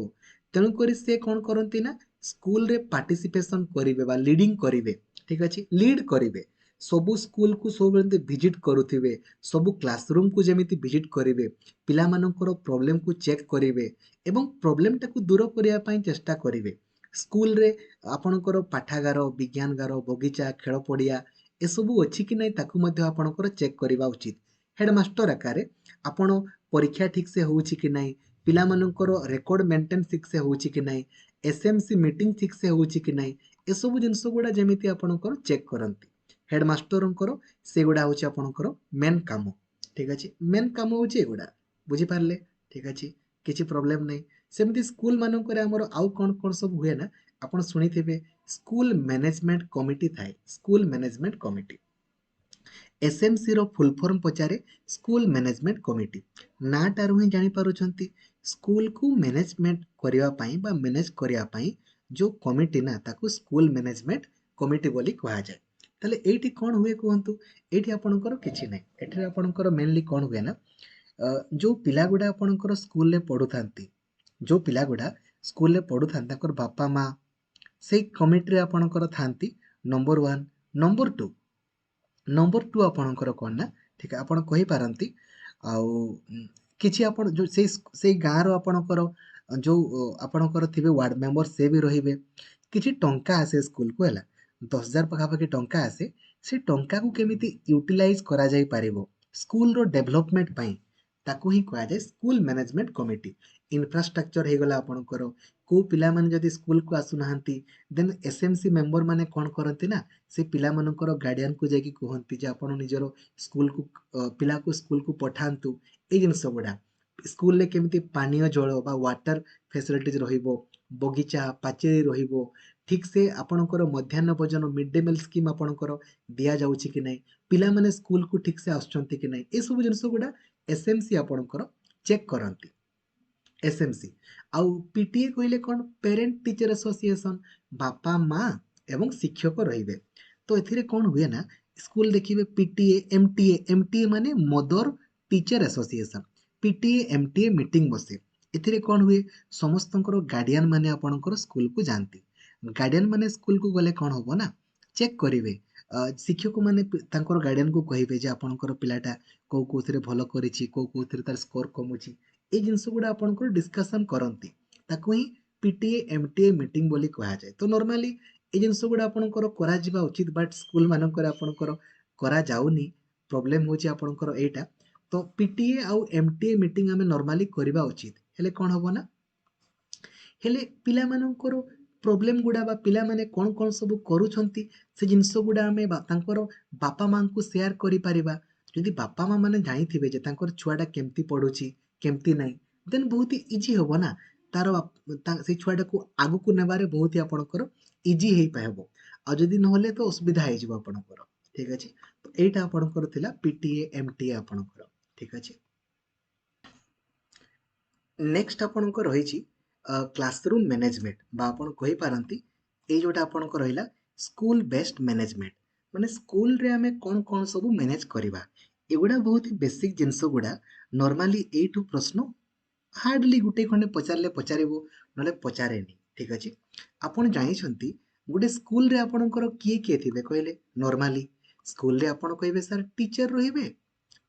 ତେଣୁକରି ସେ କ'ଣ କରନ୍ତି ନା, ସ୍କୁଲରେ ପାର୍ଟିସିପେସନ୍ କରିବେ ବା লিডিং କରିବେ। ଠିକ୍ ଅଛି, লিড କରିବେ, ସବୁ ସ୍କୁଲକୁ ସବୁବେଳେ ଏମିତି ଭିଜିଟ୍ କରୁଥିବେ, ସବୁ କ୍ଲାସରୁମକୁ ଯେମିତି ଭିଜିଟ୍ କରିବେ, ପିଲାମାନଙ୍କର ପ୍ରୋବ୍ଲେମକୁ ଚେକ୍ କରିବେ ଏବଂ ପ୍ରୋବ୍ଲେମଟାକୁ ଦୂର କରିବା ପାଇଁ ଚେଷ୍ଟା କରିବେ। ସ୍କୁଲରେ ଆପଣଙ୍କର ପାଠାଗାର, ବିଜ୍ଞାନଗାର, ବଗିଚା, ଖେଳ ପଡ଼ିଆ ଏସବୁ ଅଛି କି ନାହିଁ ତାକୁ ମଧ୍ୟ ଆପଣଙ୍କର ଚେକ୍ କରିବା ଉଚିତ। ହେଡମାଷ୍ଟର ଆକାରରେ ଆପଣ ପରୀକ୍ଷା ଠିକ୍ ସେ ହେଉଛି କି ନାହିଁ, ପିଲାମାନଙ୍କର ରେକର୍ଡ ମେଣ୍ଟେନ୍ ଠିକ୍ ସେ ହେଉଛି କି ନାହିଁ, SMC ମିଟିଂ ଠିକ୍ ସେ ହେଉଛି କି ନାହିଁ, ଏସବୁ ଜିନିଷ ଗୁଡ଼ା ଯେମିତି ଆପଣଙ୍କର ଚେକ୍ କରନ୍ତି। ହେଡମାଷ୍ଟରଙ୍କର ସେଗୁଡ଼ା ହେଉଛି ଆପଣଙ୍କର ମେନ୍ କାମ। ଠିକ୍ ଅଛି, ମେନ୍ କାମ ହେଉଛି ଏଗୁଡ଼ା, ବୁଝିପାରିଲେ? ଠିକ୍ ଅଛି, କିଛି ପ୍ରୋବ୍ଲେମ୍ ନାହିଁ। ସେମିତି ସ୍କୁଲ ମାନଙ୍କରେ ଆମର ଆଉ କ'ଣ ସବୁ ହୁଏ ନା, ଆପଣ ଶୁଣିଥିବେ ସ୍କୁଲ ମ୍ୟାନେଜମେଣ୍ଟ କମିଟି ଥାଏ, ସ୍କୁଲ ମ୍ୟାନେଜମେଣ୍ଟ କମିଟି। SMCର ଫୁଲ୍ ଫର୍ମ ପଚାରେ ସ୍କୁଲ ମ୍ୟାନେଜମେଣ୍ଟ କମିଟି। ନାଁଟାରୁ ହିଁ ଜାଣିପାରୁଛନ୍ତି ସ୍କୁଲକୁ ମ୍ୟାନେଜମେଣ୍ଟ କରିବା ପାଇଁ ବା ମ୍ୟାନେଜ କରିବା ପାଇଁ ଯେଉଁ କମିଟି ନା ତାକୁ ସ୍କୁଲ ମ୍ୟାନେଜମେଣ୍ଟ କମିଟି ବୋଲି କୁହାଯାଏ। ତାହେଲେ ଏଇଠି କ'ଣ ହୁଏ କୁହନ୍ତୁ, ଏଇଠି ଆପଣଙ୍କର କିଛି ନାହିଁ, ଏଠାରେ ଆପଣଙ୍କର ମେନଲି କ'ଣ ହୁଏ ନା, ଯେଉଁ ପିଲାଗୁଡ଼ା ଆପଣଙ୍କର ସ୍କୁଲରେ ପଢ଼ୁଥାନ୍ତି, ଯେଉଁ ପିଲାଗୁଡ଼ା ସ୍କୁଲରେ ପଢ଼ୁଥାନ୍ତି ତାଙ୍କର ବାପା ମା ସେଇ କମିଟିରେ ଆପଣଙ୍କର ଥାନ୍ତି। ନମ୍ବର 1, ନମ୍ବର 2 ଆପଣଙ୍କର କ'ଣ ନା, ଠିକ୍ ଆପଣ କହିପାରନ୍ତି ଆଉ କିଛି ଆପଣ ଯେଉଁ ସେଇ ଗାଁର ଆପଣଙ୍କର ଯେଉଁ ଆପଣଙ୍କର ଥିବେ ୱାର୍ଡ଼ ମେମ୍ବର ସେ ବି ରହିବେ। କିଛି ଟଙ୍କା ଆସେ ସ୍କୁଲକୁ, ହେଲା, 10,000 ପାଖାପାଖି ଟଙ୍କା ଆସେ। ସେ ଟଙ୍କାକୁ କେମିତି ୟୁଟିଲାଇଜ୍ କରାଯାଇ ପାରିବ ସ୍କୁଲର ଡେଭଲପମେଣ୍ଟ ପାଇଁ, ତାକୁ ହିଁ କୁହାଯାଏ ସ୍କୁଲ ମ୍ୟାନେଜମେଣ୍ଟ କମିଟି। ଇନଫ୍ରାଷ୍ଟ୍ରକ୍ଚର ହେଇଗଲା ଆପଣଙ୍କର, କେଉଁ ପିଲାମାନେ ଯଦି ସ୍କୁଲକୁ ଆସୁନାହାନ୍ତି ଦେନ୍ SMC ମେମ୍ବର ମାନେ କ'ଣ କରନ୍ତି ନା, ସେ ପିଲାମାନଙ୍କର ଗାର୍ଡ଼ିଆନକୁ ଯାଇକି କୁହନ୍ତି ଯେ ଆପଣ ନିଜର ପିଲାକୁ ସ୍କୁଲକୁ ପଠାନ୍ତୁ। ଏଇ ଜିନିଷ ଗୁଡ଼ା ସ୍କୁଲରେ କେମିତି ପାନୀୟ ଜଳ ବା ୱାଟର ଫେସିଲିଟିଜ୍ ରହିବ, ବଗିଚା ପାଚେରୀ ରହିବ, ଠିକ୍ ସେ ଆପଣଙ୍କର ମଧ୍ୟାହ୍ନ ଭୋଜନ ମିଡ୍ ଡେ ମିଲ୍ ସ୍କିମ୍ ଆପଣଙ୍କର ଦିଆଯାଉଛି କି ନାହିଁ, ପିଲାମାନେ ସ୍କୁଲକୁ ଠିକ୍ ସେ ଆସୁଛନ୍ତି କି ନାହିଁ, ଏସବୁ ଜିନିଷ ଗୁଡ଼ା SMC ଆପଣଙ୍କର ଚେକ୍ କରନ୍ତି। SMC ଆଉ PTA କହିଲେ କ'ଣ, ପ୍ୟାରେଣ୍ଟ ଟିଚର ଆସୋସିଏସନ୍, ବାପା ମା ଏବଂ ଶିକ୍ଷକ ରହିବେ। ତ ଏଥିରେ କ'ଣ ହୁଏ ନା, ସ୍କୁଲ ଦେଖିବେ PTA, MTA ମାନେ mother teacher association, PTA MTA meeting ବସେ। ଏଥିରେ କ'ଣ ହୁଏ, ସମସ୍ତଙ୍କର ଗାର୍ଡ଼ିଆନ ମାନେ ଆପଣଙ୍କର ସ୍କୁଲକୁ ଯାଆନ୍ତି। ଗାର୍ଡ଼ିଆନ ମାନେ ସ୍କୁଲକୁ ଗଲେ କ'ଣ ହବ ନା, ଚେକ୍ କରିବେ ଶିକ୍ଷକ ମାନେ ତାଙ୍କର ଗାର୍ଡିଆନ को କହିବେ ଯେ ଆପଣଙ୍କର ପିଲାଟା କୋଉଥିରେ ଭଲ କରିଛି କୋଉଥିରେ ତାର ସ୍କୋର କମୁଛି ଏଇ ଜିନିଷ ଗୁଡ଼ା ଆପଣଙ୍କର ଡିସ୍କସନ୍ କରନ୍ତି ତାକୁ ହିଁ ପିଟିଏ ଏମଟିଏ ମିଟିଂ ବୋଲି କୁହାଯାଏ। ତ ନର୍ମାଲି ଏଇ ଜିନିଷ ଗୁଡ଼ା ଆପଣଙ୍କର କରାଯିବା ଉଚିତ ବଟ୍ ସ୍କୁଲ ମାନଙ୍କରେ ଆପଣଙ୍କର କରାଯାଉନି। ପ୍ରୋବ୍ଲେମ ହେଉଛି ଆପଣଙ୍କର ଏଇଟା। ତ ପିଟିଏ ଆଉ ଏମଟିଏ ମିଟିଂ ଆମେ ନର୍ମାଲି କରିବା ଉଚିତ। ହେଲେ କ'ଣ ହବ ନା ହେଲେ ପିଲାମାନଙ୍କର ପ୍ରୋବ୍ଲେମ ଗୁଡ଼ା ବା ପିଲାମାନେ କ'ଣ ସବୁ କରୁଛନ୍ତି ସେ ଜିନିଷ ଗୁଡ଼ା ଆମେ ତାଙ୍କର ବାପା ମାଙ୍କୁ ସେୟାର କରିପାରିବା। ଯଦି ବାପା ମା ମାନେ ଜାଣିଥିବେ ଯେ ତାଙ୍କର ଛୁଆଟା କେମିତି ପଢୁଛି କେମିତି ନାହିଁ ଦେନ୍ ବହୁତ ଇଜି ହବ ନା ତାର ସେଇ ଛୁଆଟାକୁ ଆଗକୁ ନେବାରେ ବହୁତ ଆପଣଙ୍କର ଇଜି ହେଇପାରିବ। ଆଉ ଯଦି ନହେଲେ ତ ଅସୁବିଧା ହେଇଯିବ ଆପଣଙ୍କର। ଠିକ ଅଛି, ତ ଏଇଟା ଆପଣଙ୍କର ଥିଲା ପିଟିଏ ଏମଟିଏ ଆପଣଙ୍କର। ଠିକ ଅଛି, ନେକ୍ସଟ ଆପଣଙ୍କର ରହିଛି କ୍ଲାସରୁମ୍ ମ୍ୟାନେଜମେଣ୍ଟ ବା ଆପଣ କହିପାରନ୍ତି ଏଇ ଯୋଉଟା ଆପଣଙ୍କ ରହିଲା ସ୍କୁଲ ବେସ୍ଡ ମ୍ୟାନେଜମେଣ୍ଟ। ମାନେ ସ୍କୁଲରେ ଆମେ କ'ଣ ସବୁ ମ୍ୟାନେଜ କରିବା ଏଗୁଡ଼ା ବହୁତ ବେସିକ ଜିନିଷ ଗୁଡ଼ା। ନର୍ମାଲି ଏଇଠୁ ପ୍ରଶ୍ନ ହାର୍ଡଲି ଗୋଟେ ଖଣ୍ଡେ ପଚାରିଲେ ପଚାରିବ ନହେଲେ ପଚାରେନି। ଠିକ ଅଛି, ଆପଣ ଜାଣିଛନ୍ତି ଗୋଟେ ସ୍କୁଲରେ ଆପଣଙ୍କର କିଏ କିଏ ଥିବେ କହିଲେ? ନର୍ମାଲି ସ୍କୁଲରେ ଆପଣ କହିବେ ସାର୍ ଟିଚର ରହିବେ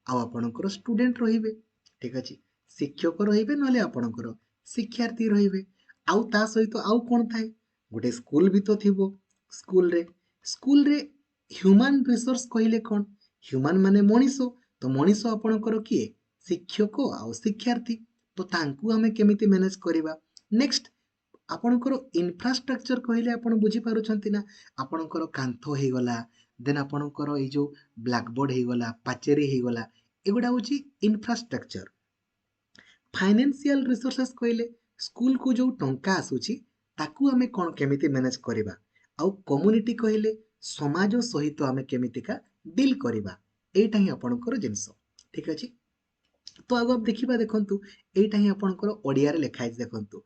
ଆଉ ଆପଣଙ୍କର ଷ୍ଟୁଡେଣ୍ଟ ରହିବେ। ଠିକ ଅଛି, ଶିକ୍ଷକ ରହିବେ ନହେଲେ ଆପଣଙ୍କର ଶିକ୍ଷାର୍ଥୀ ରହିବେ। ଆଉ ତା ସହିତ ଆଉ କ'ଣ ଥାଏ? ଗୋଟେ ସ୍କୁଲ ବି ତ ଥିବ। ସ୍କୁଲରେ ସ୍କୁଲରେ ହ୍ୟୁମାନ ରିସୋର୍ସ କହିଲେ କ'ଣ? ହ୍ୟୁମାନ ମାନେ ମଣିଷ। ତ ମଣିଷ ଆପଣଙ୍କର କିଏ? ଶିକ୍ଷକ ଆଉ ଶିକ୍ଷାର୍ଥୀ। ତ ତାଙ୍କୁ ଆମେ କେମିତି ମ୍ୟାନେଜ କରିବା? ନେକ୍ସଟ ଆପଣଙ୍କର ଇନଫ୍ରାଷ୍ଟ୍ରକ୍ଚର କହିଲେ ଆପଣ ବୁଝିପାରୁଛନ୍ତି ନା? ଆପଣଙ୍କର କାନ୍ଥ ହେଇଗଲା, ଦେନ୍ ଆପଣଙ୍କର ଏଇ ଯୋଉ ବ୍ଲାକବୋର୍ଡ ହେଇଗଲା, ପାଚେରୀ ହେଇଗଲା, ଏଗୁଡ଼ା ହେଉଛି ଇନଫ୍ରାଷ୍ଟ୍ରକ୍ଚର। ଫାଇନାନ୍ସିଆଲ ରିସୋର୍ସେସ୍ କହିଲେ ସ୍କୁଲକୁ ଯୋଉ ଟଙ୍କା ଆସୁଛି ତାକୁ ଆମେ କ'ଣ କେମିତି ମ୍ୟାନେଜ କରିବା। ଆଉ କମ୍ୟୁନିଟି କହିଲେ ସମାଜ ସହିତ ଆମେ କେମିତିକା ଡିଲ୍ କରିବା। ଏଇଟା ହିଁ ଆପଣଙ୍କର ଜିନିଷ। ଠିକ ଅଛି, ତ ଆଗ ଦେଖିବା। ଦେଖନ୍ତୁ ଏଇଟା ହିଁ ଆପଣଙ୍କର ଓଡ଼ିଆରେ ଲେଖା ହେଇଛି। ଦେଖନ୍ତୁ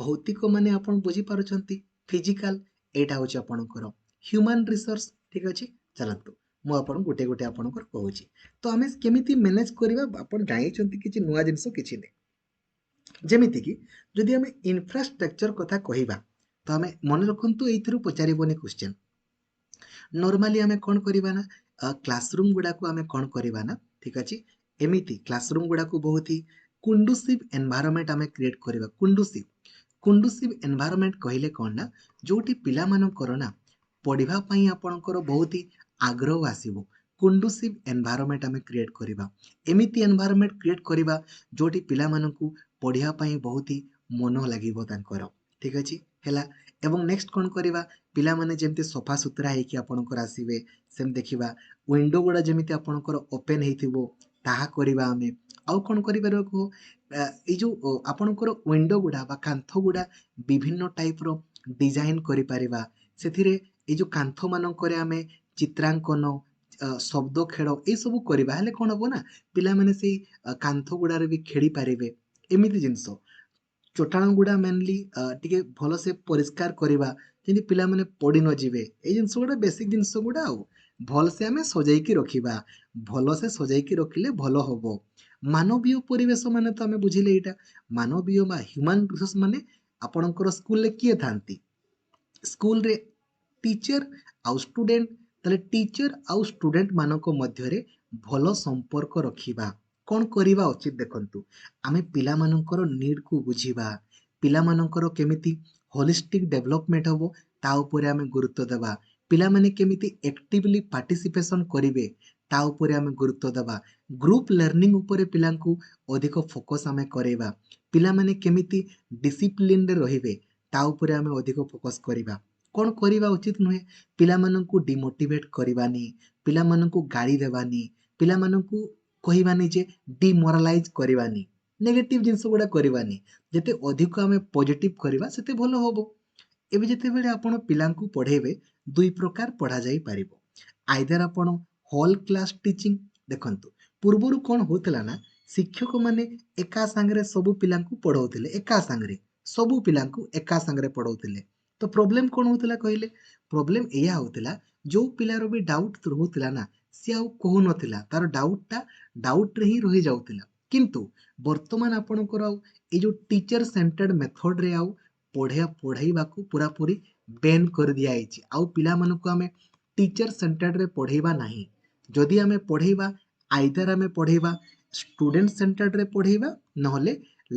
ଭୌତିକ ମାନେ ଆପଣ ବୁଝିପାରୁଛନ୍ତି ଫିଜିକାଲ, ଏଇଟା ହେଉଛି ଆପଣଙ୍କର ହ୍ୟୁମାନ ରିସୋର୍ସ। ଠିକ ଅଛି, ଚାଲନ୍ତୁ ମୁଁ ଆପଣଙ୍କୁ ଗୋଟେ ଗୋଟେ ଆପଣଙ୍କର କହୁଛି। ତ ଆମେ କେମିତି ମ୍ୟାନେଜ କରିବା ଆପଣ ଜାଣିଛନ୍ତି କିଛି ନୂଆ ଜିନିଷ କିଛି ନାହିଁ। ଯେମିତିକି ଯଦି ଆମେ ଇନଫ୍ରାଷ୍ଟ୍ରକ୍ଚର କଥା କହିବା ତ ଆମେ ମନେ ରଖନ୍ତୁ ଏଇଥିରୁ ପଚାରିବନି କ୍ୱେଶ୍ଚନ। ନର୍ମାଲି ଆମେ କ'ଣ କରିବା ନା କ୍ଲାସରୁମ୍ ଗୁଡ଼ାକୁ ଆମେ କ'ଣ କରିବା ନା ଠିକ ଅଛି ଏମିତି କ୍ଲାସରୁମ୍ ଗୁଡ଼ାକୁ ବହୁତ ହି କୁଣ୍ଡୁସିଭ୍ ଏନଭାୟରନମେଣ୍ଟ ଆମେ କ୍ରିଏଟ୍ କରିବା। କୁଣ୍ଡୁସିଭ୍ ଏନଭାୟରନମେଣ୍ଟ କହିଲେ କ'ଣ ନା ଯୋଉଠି ପିଲାମାନଙ୍କର ନା ପଢ଼ିବା ପାଇଁ ଆପଣଙ୍କର ବହୁତ ହି ଆଗ୍ରହ ଆସିବ। କୁଣ୍ଡୁସିଭ୍ ଏନଭାୟରନମେଣ୍ଟ ଆମେ କ୍ରିଏଟ୍ କରିବା। ଏମିତି ଏନଭାୟରନମେଣ୍ଟ କ୍ରିଏଟ୍ କରିବା ଯୋଉଠି ପିଲାମାନଙ୍କୁ ପଢ଼ିବା ପାଇଁ ବହୁତ ହି ମନ ଲାଗିବ ତାଙ୍କର। ଠିକ ଅଛି, ହେଲା। ଏବଂ ନେକ୍ସଟ କ'ଣ କରିବା? ପିଲାମାନେ ଯେମିତି ସଫା ସୁତୁରା ହେଇକି ଆପଣଙ୍କର ଆସିବେ ସେମିତି ଦେଖିବା। ୱିଣ୍ଡୋ ଗୁଡ଼ା ଯେମିତି ଆପଣଙ୍କର ଓପେନ୍ ହେଇଥିବ ତାହା କରିବା ଆମେ। ଆଉ କ'ଣ କରିପାରିବା କୁହ? ଏଇ ଯୋଉ ଆପଣଙ୍କର ୱିଣ୍ଡୋ ଗୁଡ଼ା ବା କାନ୍ଥ ଗୁଡ଼ା ବିଭିନ୍ନ ଟାଇପର ଡିଜାଇନ କରିପାରିବା। ସେଥିରେ ଏଇ ଯୋଉ କାନ୍ଥ ମାନଙ୍କରେ ଆମେ ଚିତ୍ରାଙ୍କନ ଶବ୍ଦ ଖେଳ ଏଇସବୁ କରିବା। ହେଲେ କ'ଣ ହବ ନା ପିଲାମାନେ ସେଇ କାନ୍ଥ ଗୁଡ଼ାରେ ବି ଖେଳି ପାରିବେ। ଏମିତି ଜିନିଷ ଚଟାଣ ଗୁଡ଼ା ମେନଲି ଟିକେ ଭଲସେ ପରିଷ୍କାର କରିବା ଯେମିତି ପିଲାମାନେ ପଡ଼ି ନ ଯିବେ। ଏଇ ଜିନିଷ ଗୁଡ଼ା ବେସିକ ଜିନିଷ ଗୁଡ଼ା। ଆଉ ଭଲସେ ଆମେ ସଜେଇକି ରଖିବା। ଭଲସେ ସଜେଇକି ରଖିଲେ ଭଲ ହବ। ମାନବୀୟ ପରିବେଶ ମାନେ ତ ଆମେ ବୁଝିଲେ ଏଇଟା ମାନବୀୟ ବା ହ୍ୟୁମାନ ରିସୋର୍ସ ମାନେ ଆପଣଙ୍କର ସ୍କୁଲରେ କିଏ ଥାନ୍ତି? ସ୍କୁଲରେ ଟିଚର ଆଉ ଷ୍ଟୁଡେଣ୍ଟ। ତାହେଲେ ଟିଚର ଆଉ ଷ୍ଟୁଡେଣ୍ଟ ମାନଙ୍କ ମଧ୍ୟରେ ଭଲ ସମ୍ପର୍କ ରଖିବା। କ'ଣ କରିବା ଉଚିତ? ଦେଖନ୍ତୁ ଆମେ ପିଲାମାନଙ୍କର ନିଡକୁ ବୁଝିବା। ପିଲାମାନଙ୍କର କେମିତି ହୋଲିଷ୍ଟିକ ଡେଭଲପମେଣ୍ଟ ହବ ତା ଉପରେ ଆମେ ଗୁରୁତ୍ୱ ଦେବା। ପିଲାମାନେ କେମିତି ଆକ୍ଟିଭଲି ପାର୍ଟିସିପେସନ କରିବେ ତା ଉପରେ ଆମେ ଗୁରୁତ୍ୱ ଦେବା। ଗ୍ରୁପ ଲର୍ଣ୍ଣିଂ ଉପରେ ପିଲାଙ୍କୁ ଅଧିକ ଫୋକସ ଆମେ କରେଇବା। ପିଲାମାନେ କେମିତି ଡିସିପ୍ଲିନରେ ରହିବେ ତା ଉପରେ ଆମେ ଅଧିକ ଫୋକସ କରିବା। କ'ଣ କରିବା ଉଚିତ ନୁହେଁ? ପିଲାମାନଙ୍କୁ ଡିମୋଟିଭେଟ୍ କରିବାନି, ପିଲାମାନଙ୍କୁ ଗାଳି ଦେବାନି, ପିଲାମାନଙ୍କୁ କହିବାନି ଯେ ଡିମୋରାଲାଇଜ କରିବାନି, ନେଗେଟିଭ ଜିନିଷ ଗୁଡ଼ା କରିବାନି। ଯେତେ ଅଧିକ ଆମେ ପଜିଟିଭ କରିବା ସେତେ ଭଲ ହବ। ଏବେ ଯେତେବେଳେ ଆପଣ ପିଲାଙ୍କୁ ପଢ଼େଇବେ ଦୁଇ ପ୍ରକାର ପଢ଼ାଯାଇ ପାରିବ। ଆଇଦର ଆପଣ ହୋଲ୍ କ୍ଲାସ୍ ଟିଚିଂ। ଦେଖନ୍ତୁ ପୂର୍ବରୁ କ'ଣ ହଉଥିଲା ନା ଶିକ୍ଷକମାନେ ଏକା ସାଙ୍ଗରେ ସବୁ ପିଲାଙ୍କୁ ପଢ଼ଉଥିଲେ। ଏକା ସାଙ୍ଗରେ ସବୁ ପିଲାଙ୍କୁ ଏକା ସାଙ୍ଗରେ ପଢ଼ଉଥିଲେ। ତ ପ୍ରୋବ୍ଲେମ କ'ଣ ହଉଥିଲା କହିଲେ? ପ୍ରୋବ୍ଲେମ ଏଇଆ ହଉଥିଲା ଯୋଉ ପିଲାର ବି ଡାଉଟ୍ ରହୁଥିଲା ନା ସିଏ ଆଉ କହୁନଥିଲା, ତାର ଡାଉଟଟା ଡାଉଟରେ ହିଁ ରହିଯାଉଥିଲା। କିନ୍ତୁ ବର୍ତ୍ତମାନ ଆପଣଙ୍କର ଆଉ ଏଇ ଯୋଉ ଟିଚର ସେଣ୍ଟର୍ଡ ମେଥଡରେ ଆଉ ପଢ଼େଇବାକୁ ପୁରାପୁରି ବେନ୍ କରିଦିଆଯାଇଛି। ଆଉ ପିଲାମାନଙ୍କୁ ଆମେ टीचर सेंटर्ड रे पढ़ेबा नाही जदि आमे पढ़ेबा आइदर आमे पढ़ेबा स्टूडेंट सेंटर्ड रे पढ़ेबा नहले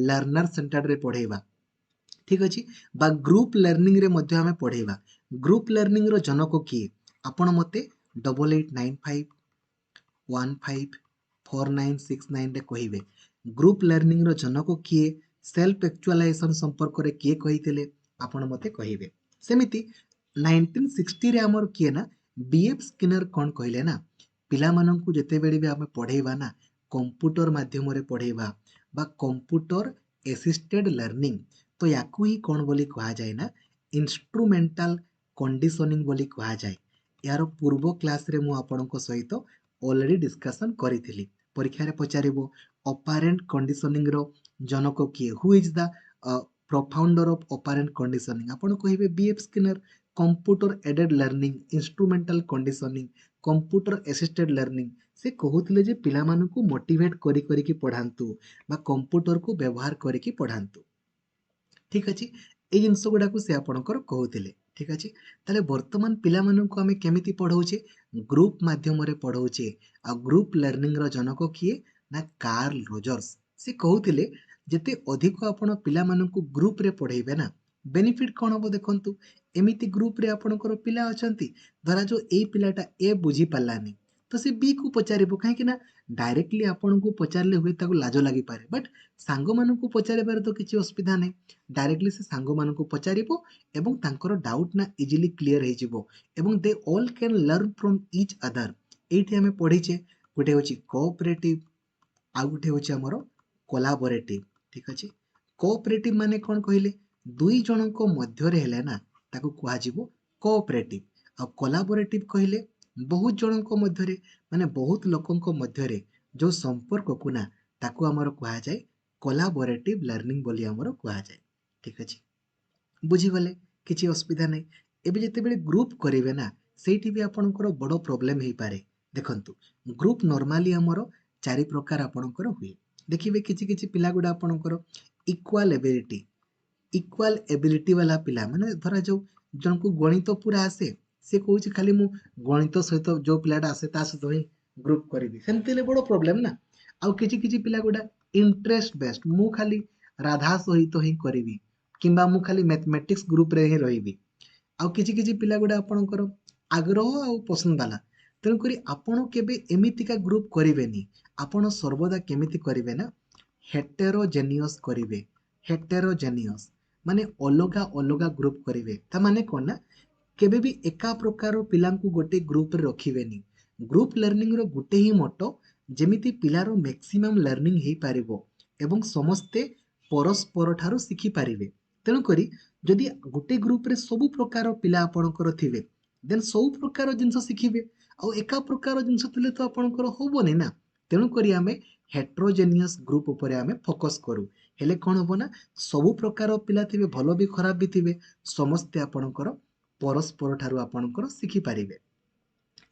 लर्नर सेंटर्ड रे पढ़ेबा ठीक अछि बा ग्रुप लर्निंग रे मध्य आमे पढ़ेबा ग्रुप लर्निंग रो जनक किए आपण मते 8895154969 रे कहिबे ग्रुप लर्निंग रो जनक किए सेल्फ एक्चुअलाइजेशन संपर्क रे किए कहितले आपण मते कहिबे सेमिति 1960 रे हमर किए ना बीएफ स्किनर कोन कहले ना पिला माननकु जेते बेले भी आमे पढ़ेबा ना कंप्यूटर माध्यम रे पढ़ेबा बा कंप्यूटर असिस्टेड लर्निंग तो याकू ही कोन बोली कहा जाए ना इंस्ट्रूमेंटल कंडीशनिंग बोली कहा जाए यार पूर्व क्लास रे मु आपनको सहित ऑलरेडी डिस्कशन करिथिली परीक्षा रे पचारिबो ऑपरेंट कंडीशनिंग रो जनक किए who is the profounder of operant conditioning आपण कहिबे BF Skinner computer aided learning instrumental conditioning computer assisted learning से कहूथिले जे पिला मानकु मोटिवेट करी करी की पढ़ांतु बा कंप्यूटर को व्यवहार करी की पढ़ांतु ठीक अछि ए जिंस गुडा को से आपणकर कहूथिले ठीक अछि ताले वर्तमान पिला मानकु हमें केमिति पढ़ौचे ग्रुप माध्यम रे पढ़ौचे आ ग्रुप लर्निंग रो जनक किए ना कार्ल रोजर्स से कहूथिले जेते अधिक आपण पिला मानकु ग्रुप रे पढ़ेबे ना बेनिफिट कोन हबो देखंतु एमिति ग्रुप रे आपणकर पिला अछंती धरा जो ए पिलाटा ए बुझी पालानी तो से बी को पचारिबो काहे कि ना डायरेक्टली आपनको पचारले हुए ताको लाज लागि पारे बट सांग मानकु पचारिबार तो किछि असुविधा नै डायरेक्टली से सांग मानकु पचारिबो एवं तांकर डाउट ना इजीली क्लियर हे जिवो एवं they all can learn from each other एठी हमें पढिचे गोटे होची कोऑपरेटिव आ गोटे होची हमर कोलाबोरेटिव ठीक अछि कोऑपरेटिव माने कोन कहिले दुई जनक मध्य रे हेले ना ताको कुहा जिवो कोऑपरेटिव आ कोलाबोरेटिव कहिले बहुत जनक मध्य रे माने बहुत लोकंक मध्य रे जो संपर्क को ना ताको हमर कुहा जाय कोलाबोरेटिव लर्निंग बोली हमर कुहा जाय ठीक अछि बुझी गले किछि असुविधा नै एबे जते बेले ग्रुप करिवे ना सेठी भी आपनकर बड़ प्रॉब्लम हे पारे देखंतु ग्रुप नॉर्मली हमर चारि प्रकार आपनकर हुए देखिबे किछि किछि पिला गुडा आपनकर इक्वल एबिलिटी वाला पिला माने धरा जो जनकु गणित पूरा आसे से कहूछि खाली मु गणित सहित जो पिलाटा आसे ता सहित ही ग्रुप करिवि सेमति ले बड़ प्रॉब्लम ना आउ किछि किछि पिला गुडा इंटरेस्ट बेस्ड मु खाली राधा सहित ही करिवि किंबा मु खाली मैथमेटिक्स ग्रुप रे ही रहिबि आउ किछि किछि पिला गुडा आपनकर आग्रह आउ पसंद वाला तेणु करी आपण केबे एमितिका ग्रुप करिवेनी आपण सर्वदा केमिति करिवे ना हेटेरोजेनियस करिवे हेटेरोजेनियस माने अलगा अलगा ग्रुप करिवे ता माने कोन ना केबे भी एका प्रकार पिलांकु गोटे ग्रुप रे रखिवेनी ग्रुप लर्निंग रो गोटे ही मोटो जेमिति पिलारो मैक्सिमम लर्निंग हे पारिबो एवं समस्ते परस्पर ठारो शिखि पारिबे तेणु करी जदि गोटे ग्रुप रे सब प्रकार पिला आपणकर थिबे देन सब प्रकार जिंस शिखिबे आ एका प्रकार जिंस थिले तो आपणकर होबोनी ना तेणु करी आमे हेट्रोजेनियस ग्रुप उपरे आमे फोकस करू हेले कोन होबो ना सब प्रकार पिला थिबे भलो भी खराब भी थिबे समस्ते आपणकर परस्पर ठारो आपणकर शिखि पारिबे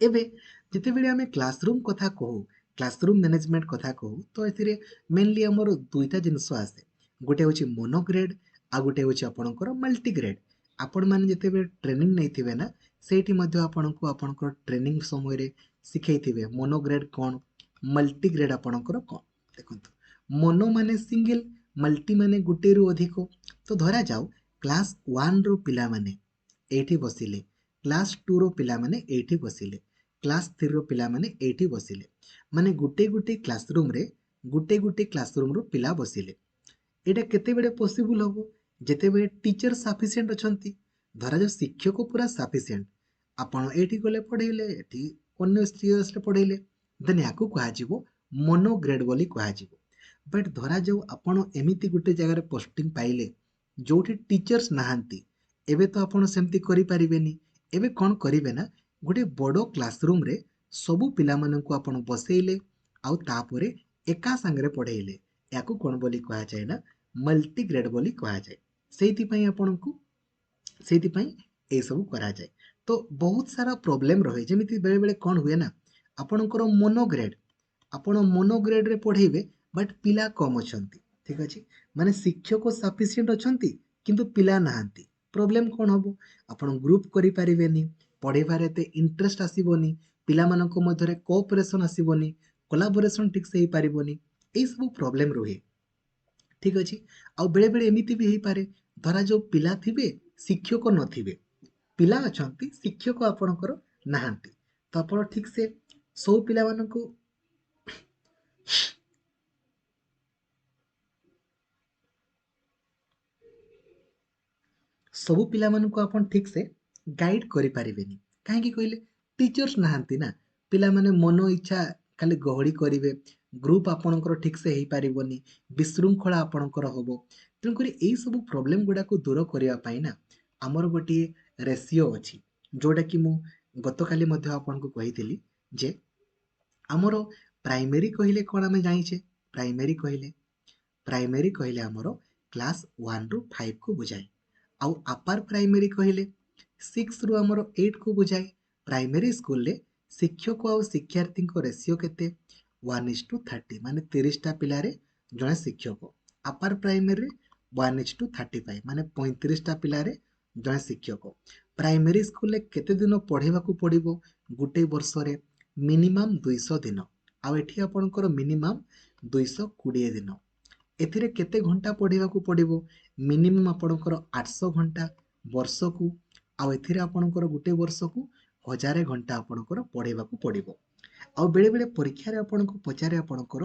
एबे जेतेबेले आमे क्लासरूम कथा कहू क्लासरूम मैनेजमेंट कथा कहू तो एथिरे मेनली हमर दुईटा जिंस आसे गोटे होची मोनोग्रेड आ गोटे होची आपणकर मल्टीग्रेड आपण माने जेतेबेले ट्रेनिंग नैथिबे ना सेठी मध्ये आपणको आपणकर ट्रेनिंग समय रे सिखैथिबे मोनोग्रेड कोन मल्टीग्रेड आपणकर कोन देखंतु मोनो माने सिंगल मल्टी माने गोटे रु अधिक तो धरा जाऊ क्लास 1 रो पिला माने एठी बसिले क्लास 2 रो पिला माने एठी बसिले क्लास 3 रो पिला माने एठी बसिले माने गुटे गुटे क्लासरूम रो पिला बसिले एटा केते बेले पॉसिबल होबो जेते बेले टीचर सफिशिएंट अछंती धरा जो शिक्षक पूरा सफिशिएंट आपण एठी गले पढेले एठी अन्य सीरियस रे पढेले देन याकू कहा जिवो मोनोग्रेड बोली कहा जिवो बट धरा जो आपण एमिति गुटे जगह रे पोस्टिंग पाइले जोठी टीचर्स नाहांती एबे तो आपण सेमति करि परिबेनी एबे कोन करिवे ना गोटे बड़ो क्लासरूम रे सबु पिला माननकु आपण बसेइले आउ तापरे एका संगरे पढेइले याकू कोन बोली कहा जाय ना मल्टीग्रेड बोली कहा जाय सेति पई आपणकु सेति पई ए सब करा जाय तो बहुत सारा प्रॉब्लम रहे जेमिति बेले बेले कोन हुए ना आपणकर मोनोग्रेड आपण मोनोग्रेड रे पढेइबे बट पिला कम अछंती ठीक अछि माने शिक्षक सफिशिएंट अछंती किंतु पिला नाहांती प्रॉब्लम कोन हबो आपण ग्रुप करि परिबेनी पढ़ेबार एते इंटरेस्ट आसीबोनी पिलामानंको मध्यरे कोऑपरेशन आसीबोनी कोलाबोरेशन ठीक से ही पारिबोनी एई सब प्रॉब्लम रहे ठीक अछि आ बेले बेले एमिति भी हेई पारे धरा जो पिला थिबे शिक्षक नथिबे पिला अछंती शिक्षक आपणकर नाहांती तो आपण ठीक से सब पिलामानंको ସବୁ ପିଲାମାନଙ୍କୁ ଆପଣ ଠିକ୍ ସେ ଗାଇଡ୍ କରିପାରିବେନି କାହିଁକି କହିଲେ ଟିଚର୍ସ ନାହାନ୍ତି ନା ପିଲାମାନେ ମନ ଇଚ୍ଛା ଖାଲି ଗହଳି କରିବେ ଗ୍ରୁପ୍ ଆପଣଙ୍କର ଠିକ୍ ସେ ହେଇପାରିବନି ବିଶୃଙ୍ଖଳା ଆପଣଙ୍କର ହବ ତେଣୁକରି ଏଇ ସବୁ ପ୍ରୋବ୍ଲେମ୍ ଗୁଡ଼ାକୁ ଦୂର କରିବା ପାଇଁ ନା ଆମର ଗୋଟିଏ ରେସିଓ ଅଛି ଯୋଉଟାକି ମୁଁ ଗତକାଲି ମଧ୍ୟ ଆପଣଙ୍କୁ କହିଥିଲି ଯେ ଆମର ପ୍ରାଇମେରୀ କହିଲେ କ'ଣ ଆମେ ଜାଣିଛେ ପ୍ରାଇମେରୀ କହିଲେ ଆମର କ୍ଲାସ୍ 1 ରୁ 5 କୁ ବୁଝାଏ ଆଉ ଆପାର ପ୍ରାଇମେରୀ କହିଲେ 6 ରୁ ଆମର 8 କୁ ବୁଝାଏ ପ୍ରାଇମେରୀ ସ୍କୁଲରେ ଶିକ୍ଷକ ଆଉ ଶିକ୍ଷାର୍ଥୀଙ୍କ ରେସିଓ କେତେ 1:30 ମାନେ 30ଟା ପିଲାରେ ଜଣେ ଶିକ୍ଷକ ଆପାର ପ୍ରାଇମେରୀରେ 1:35 ମାନେ 35ଟା ପିଲାରେ ଜଣେ ଶିକ୍ଷକ ପ୍ରାଇମେରୀ ସ୍କୁଲରେ କେତେ ଦିନ ପଢ଼େଇବାକୁ ପଡ଼ିବ ଗୋଟେ ବର୍ଷରେ ମିନିମମ୍ 200 ଦିନ ଆଉ ଏଠି ଆପଣଙ୍କର ମିନିମମ୍ 220 ଦିନ ଏଥିରେ କେତେ ଘଣ୍ଟା ପଢ଼େଇବାକୁ ପଡ଼ିବ ମିନିମମ୍ ଆପଣଙ୍କର 800 ଘଣ୍ଟା ବର୍ଷକୁ ଆଉ ଏଥିରେ ଆପଣଙ୍କର ଗୋଟେ ବର୍ଷକୁ 1000 ଘଣ୍ଟା ଆପଣଙ୍କର ପଢ଼େଇବାକୁ ପଡ଼ିବ ଆଉ ବେଳେବେଳେ ପରୀକ୍ଷାରେ ଆପଣଙ୍କୁ ପଚାରେ ଆପଣଙ୍କର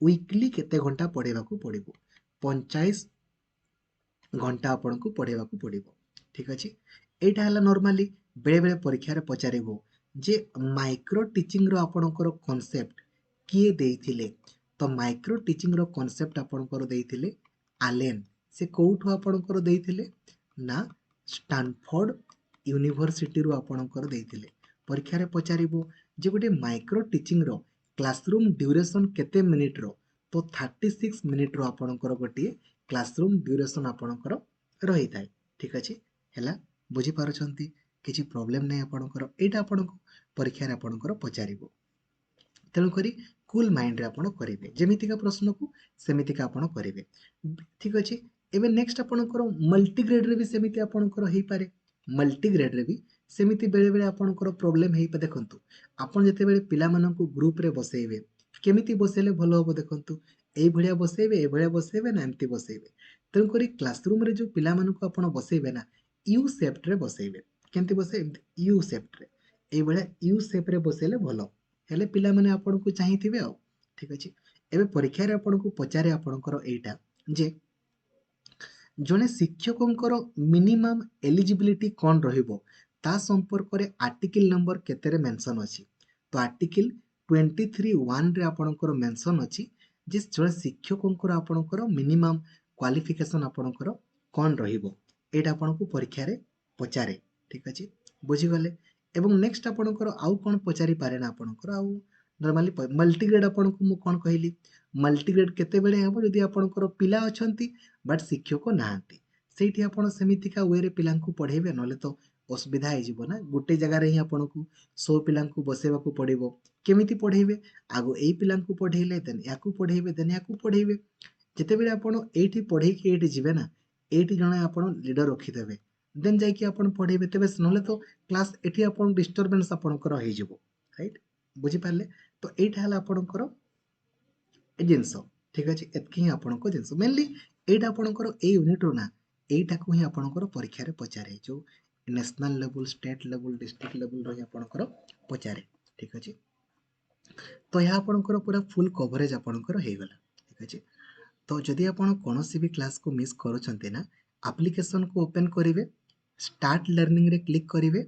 ୱିକଲି କେତେ ଘଣ୍ଟା ପଢ଼େଇବାକୁ ପଡ଼ିବ 45 ଘଣ୍ଟା ଆପଣଙ୍କୁ ପଢ଼େଇବାକୁ ପଡ଼ିବ ଠିକ୍ ଅଛି ଏଇଟା ହେଲା ନର୍ମାଲି ବେଳେବେଳେ ପରୀକ୍ଷାରେ ପଚାରିବ ଯେ ମାଇକ୍ରୋ ଟିଚିଂର ଆପଣଙ୍କର କନସେପ୍ଟ କିଏ ଦେଇଥିଲେ ତ ମାଇକ୍ରୋ ଟିଚିଂର କନସେପ୍ଟ ଆପଣଙ୍କର ଦେଇଥିଲେ ଆଲେନ୍ ସେ କୋଉଠୁ ଆପଣଙ୍କର ଦେଇଥିଲେ ନା ଷ୍ଟାନଫୋର୍ଡ ୟୁନିଭର୍ସିଟିରୁ ଆପଣଙ୍କର ଦେଇଥିଲେ ପରୀକ୍ଷାରେ ପଚାରିବ ଯେ ଗୋଟେ ମାଇକ୍ରୋ ଟିଚିଂର କ୍ଲାସରୁମ୍ ଡ୍ୟୁରେସନ୍ କେତେ ମିନିଟ୍ର ତ 36 ମିନିଟ୍ର ଆପଣଙ୍କର ଗୋଟିଏ କ୍ଲାସରୁମ୍ ଡ୍ୟୁରେସନ୍ ଆପଣଙ୍କର ରହିଥାଏ ଠିକ୍ ଅଛି ହେଲା ବୁଝିପାରୁଛନ୍ତି କିଛି ପ୍ରୋବ୍ଲେମ୍ ନାହିଁ ଆପଣଙ୍କର ଏଇଟା ଆପଣଙ୍କୁ ପରୀକ୍ଷାରେ ଆପଣଙ୍କର ପଚାରିବ ତେଣୁକରି କୁଲ୍ ମାଇଣ୍ଡରେ ଆପଣ କରିବେ ଯେମିତିକା ପ୍ରଶ୍ନକୁ ସେମିତିକା ଆପଣ କରିବେ ଠିକ୍ ଅଛି ଏବେ ନେକ୍ସଟ ଆପଣଙ୍କର ମଲ୍ଟିଗ୍ରେଡରେ ବି ସେମିତି ଆପଣଙ୍କର ହେଇପାରେ ମଲ୍ଟିଗ୍ରେଡରେ ବି ସେମିତି ବେଳେବେଳେ ଆପଣଙ୍କର ପ୍ରୋବ୍ଲେମ୍ ହେଇପାରେ ଦେଖନ୍ତୁ ଆପଣ ଯେତେବେଳେ ପିଲାମାନଙ୍କୁ ଗ୍ରୁପରେ ବସେଇବେ କେମିତି ବସେଇଲେ ଭଲ ହବ ଦେଖନ୍ତୁ ଏଇଭଳିଆ ବସେଇବେ ନା ଏମିତି ବସେଇବେ ତେଣୁକରି କ୍ଲାସରୁମ୍ରେ ଯେଉଁ ପିଲାମାନଙ୍କୁ ଆପଣ ବସେଇବେ ନା ୟୁ ସେପ୍ଟରେ ବସେଇବେ କେମିତି ବସେଇବେ ୟୁ ସେପ୍ଟରେ ଏଇଭଳିଆ ୟୁ ସେପ୍ରେ ବସେଇଲେ ଭଲ ହେଲେ ପିଲାମାନେ ଆପଣଙ୍କୁ ଚାହିଁଥିବେ ଆଉ ଠିକ୍ ଅଛି ଏବେ ପରୀକ୍ଷାରେ ଆପଣଙ୍କୁ ପଚାରେ ଆପଣଙ୍କର ଏଇଟା ଯେ ଜଣେ ଶିକ୍ଷକଙ୍କର ମିନିମମ୍ ଏଲିଜିବିଲିଟି କ'ଣ ରହିବ ତା ସମ୍ପର୍କରେ ଆର୍ଟିକିଲ ନମ୍ବର କେତେରେ ମେନସନ୍ ଅଛି ତ ଆର୍ଟିକିଲ 23(1)ରେ ଆପଣଙ୍କର ମେନସନ୍ ଅଛି ଯେ ଜଣେ ଶିକ୍ଷକଙ୍କର ଆପଣଙ୍କର ମିନିମମ୍ କ୍ୱାଲିଫିକେସନ୍ ଆପଣଙ୍କର କ'ଣ ରହିବ ଏଇଟା ଆପଣଙ୍କୁ ପରୀକ୍ଷାରେ ପଚାରେ ଠିକ୍ ଅଛି ବୁଝିଗଲେ ଏବଂ ନେକ୍ସଟ ଆପଣଙ୍କର ଆଉ କ'ଣ ପଚାରିପାରେ ନା ଆପଣଙ୍କର ଆଉ ନର୍ମାଲି ମଲ୍ଟିଗ୍ରେଡ୍ ଆପଣଙ୍କୁ ମୁଁ କ'ଣ କହିଲି ମଲ୍ଟିଗ୍ରେଡ୍ କେତେବେଳେ ହେବ ଯଦି ଆପଣଙ୍କର ପିଲା ଅଛନ୍ତି ବଟ୍ ଶିକ୍ଷକ ନାହାନ୍ତି ସେଇଠି ଆପଣ ସେମିତିକା ୱେରେ ପିଲାଙ୍କୁ ପଢ଼େଇବେ ନହେଲେ ତ ଅସୁବିଧା ହେଇଯିବ ନା ଗୋଟେ ଜାଗାରେ ହିଁ ଆପଣଙ୍କୁ 100 ପିଲାଙ୍କୁ ବସେଇବାକୁ ପଡ଼ିବ କେମିତି ପଢ଼େଇବେ ଆଗ ଏଇ ପିଲାଙ୍କୁ ପଢ଼େଇଲେ ଦେନ୍ ୟାକୁ ପଢ଼େଇବେ ଦେନ୍ ୟାକୁ ପଢ଼େଇବେ ଯେତେବେଳେ ଆପଣ ଏଇଠି ପଢ଼େଇକି ଏଇଠି ଯିବେ ନା ଏଇଠି ଜଣେ ଆପଣ ଲିଡର ରଖିଦେବେ ଦେନ୍ ଯାଇକି ଆପଣ ପଢ଼େଇବେ ତେବେ ନହେଲେ ତ କ୍ଲାସ୍ ଏଠି ଆପଣ ଡିଷ୍ଟର୍ବାନ୍ସ ଆପଣଙ୍କର ହେଇଯିବ ରାଇଟ୍ ବୁଝିପାରିଲେ ତ ଏଇଟା ହେଲା ଆପଣଙ୍କର ଏ ଜିନିଷ ଠିକ୍ ଅଛି ଏତିକି ହିଁ ଆପଣଙ୍କ ଜିନିଷ ମେନଲି ଏଇଟା ଆପଣଙ୍କର ଏଇ ୟୁନିଟ୍ରୁ ନା ଏଇଟାକୁ ହିଁ ଆପଣଙ୍କର ପରୀକ୍ଷାରେ ପଚାରେ ଯେଉଁ ନ୍ୟାସନାଲ୍ ଲେବୁଲ୍ ଷ୍ଟେଟ୍ ଲେବୁଲ୍ ଡିଷ୍ଟ୍ରିକ୍ଟ ଲେବୁଲ୍ର ହିଁ ଆପଣଙ୍କର ପଚାରେ ଠିକ୍ ଅଛି ତ ଏହା ଆପଣଙ୍କର ପୁରା ଫୁଲ୍ କଭରେଜ୍ ଆପଣଙ୍କର ହେଇଗଲା ଠିକ୍ ଅଛି ତ ଯଦି ଆପଣ କୌଣସି ବି କ୍ଲାସ୍କୁ ମିସ୍ କରୁଛନ୍ତି ନା ଆପ୍ଲିକେସନ୍କୁ ଓପେନ୍ କରିବେ ଷ୍ଟାର୍ଟ ଲର୍ଣ୍ଣିଂରେ କ୍ଲିକ୍ କରିବେ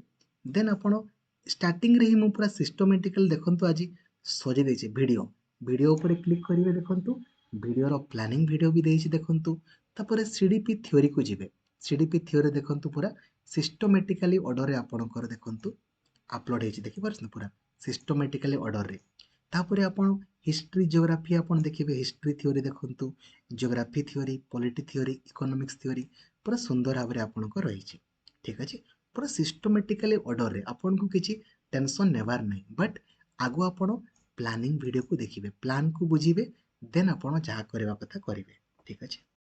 ଦେନ୍ ଆପଣ ଷ୍ଟାର୍ଟିଂରେ ହିଁ ମୁଁ ପୁରା ସିଷ୍ଟମେଟିକାଲି ଦେଖନ୍ତୁ ଆଜି ସଜେଇ ଦେଇଛି ଭିଡ଼ିଓ ଉପରେ କ୍ଲିକ୍ କରିବେ ଦେଖନ୍ତୁ ଭିଡ଼ିଓର ପ୍ଲାନିଂ ଭିଡ଼ିଓ ବି ଦେଇଛି ଦେଖନ୍ତୁ ତାପରେ ସିଡିପି ଥିଓରିକୁ ଯିବେ ସିଡିପି ଥିଓରି ଦେଖନ୍ତୁ ପୁରା ସିଷ୍ଟମେଟିକାଲି ଅର୍ଡ଼ରରେ ଆପଣଙ୍କର ଦେଖନ୍ତୁ ଆପଲୋଡ଼ ହେଇଛି ଦେଖିପାରୁଛନ୍ତି ପୁରା ସିଷ୍ଟମେଟିକାଲି ଅର୍ଡ଼ରରେ ତାପରେ ଆପଣ ହିଷ୍ଟ୍ରି ଜିଓଗ୍ରାଫି ଆପଣ ଦେଖିବେ ହିଷ୍ଟ୍ରି ଥିଓରି ଦେଖନ୍ତୁ geography theory polity theory economics theory ପୁରା ସୁନ୍ଦର ଭାବରେ ଆପଣଙ୍କ ରହିଛି ଠିକ୍ ଅଛି ପୁରା ସିଷ୍ଟମେଟିକାଲି ଅର୍ଡ଼ରରେ ଆପଣଙ୍କୁ କିଛି ଟେନସନ୍ ନେବାର ନାହିଁ ବଟ୍ ଆଗ ଆପଣ ପ୍ଲାନିଂ ଭିଡ଼ିଓକୁ ଦେଖିବେ ପ୍ଲାନ୍କୁ ବୁଝିବେ ଦେନ୍ ଆପଣ ଯାହା କରିବା କଥା କରିବେ ଠିକ୍ ଅଛି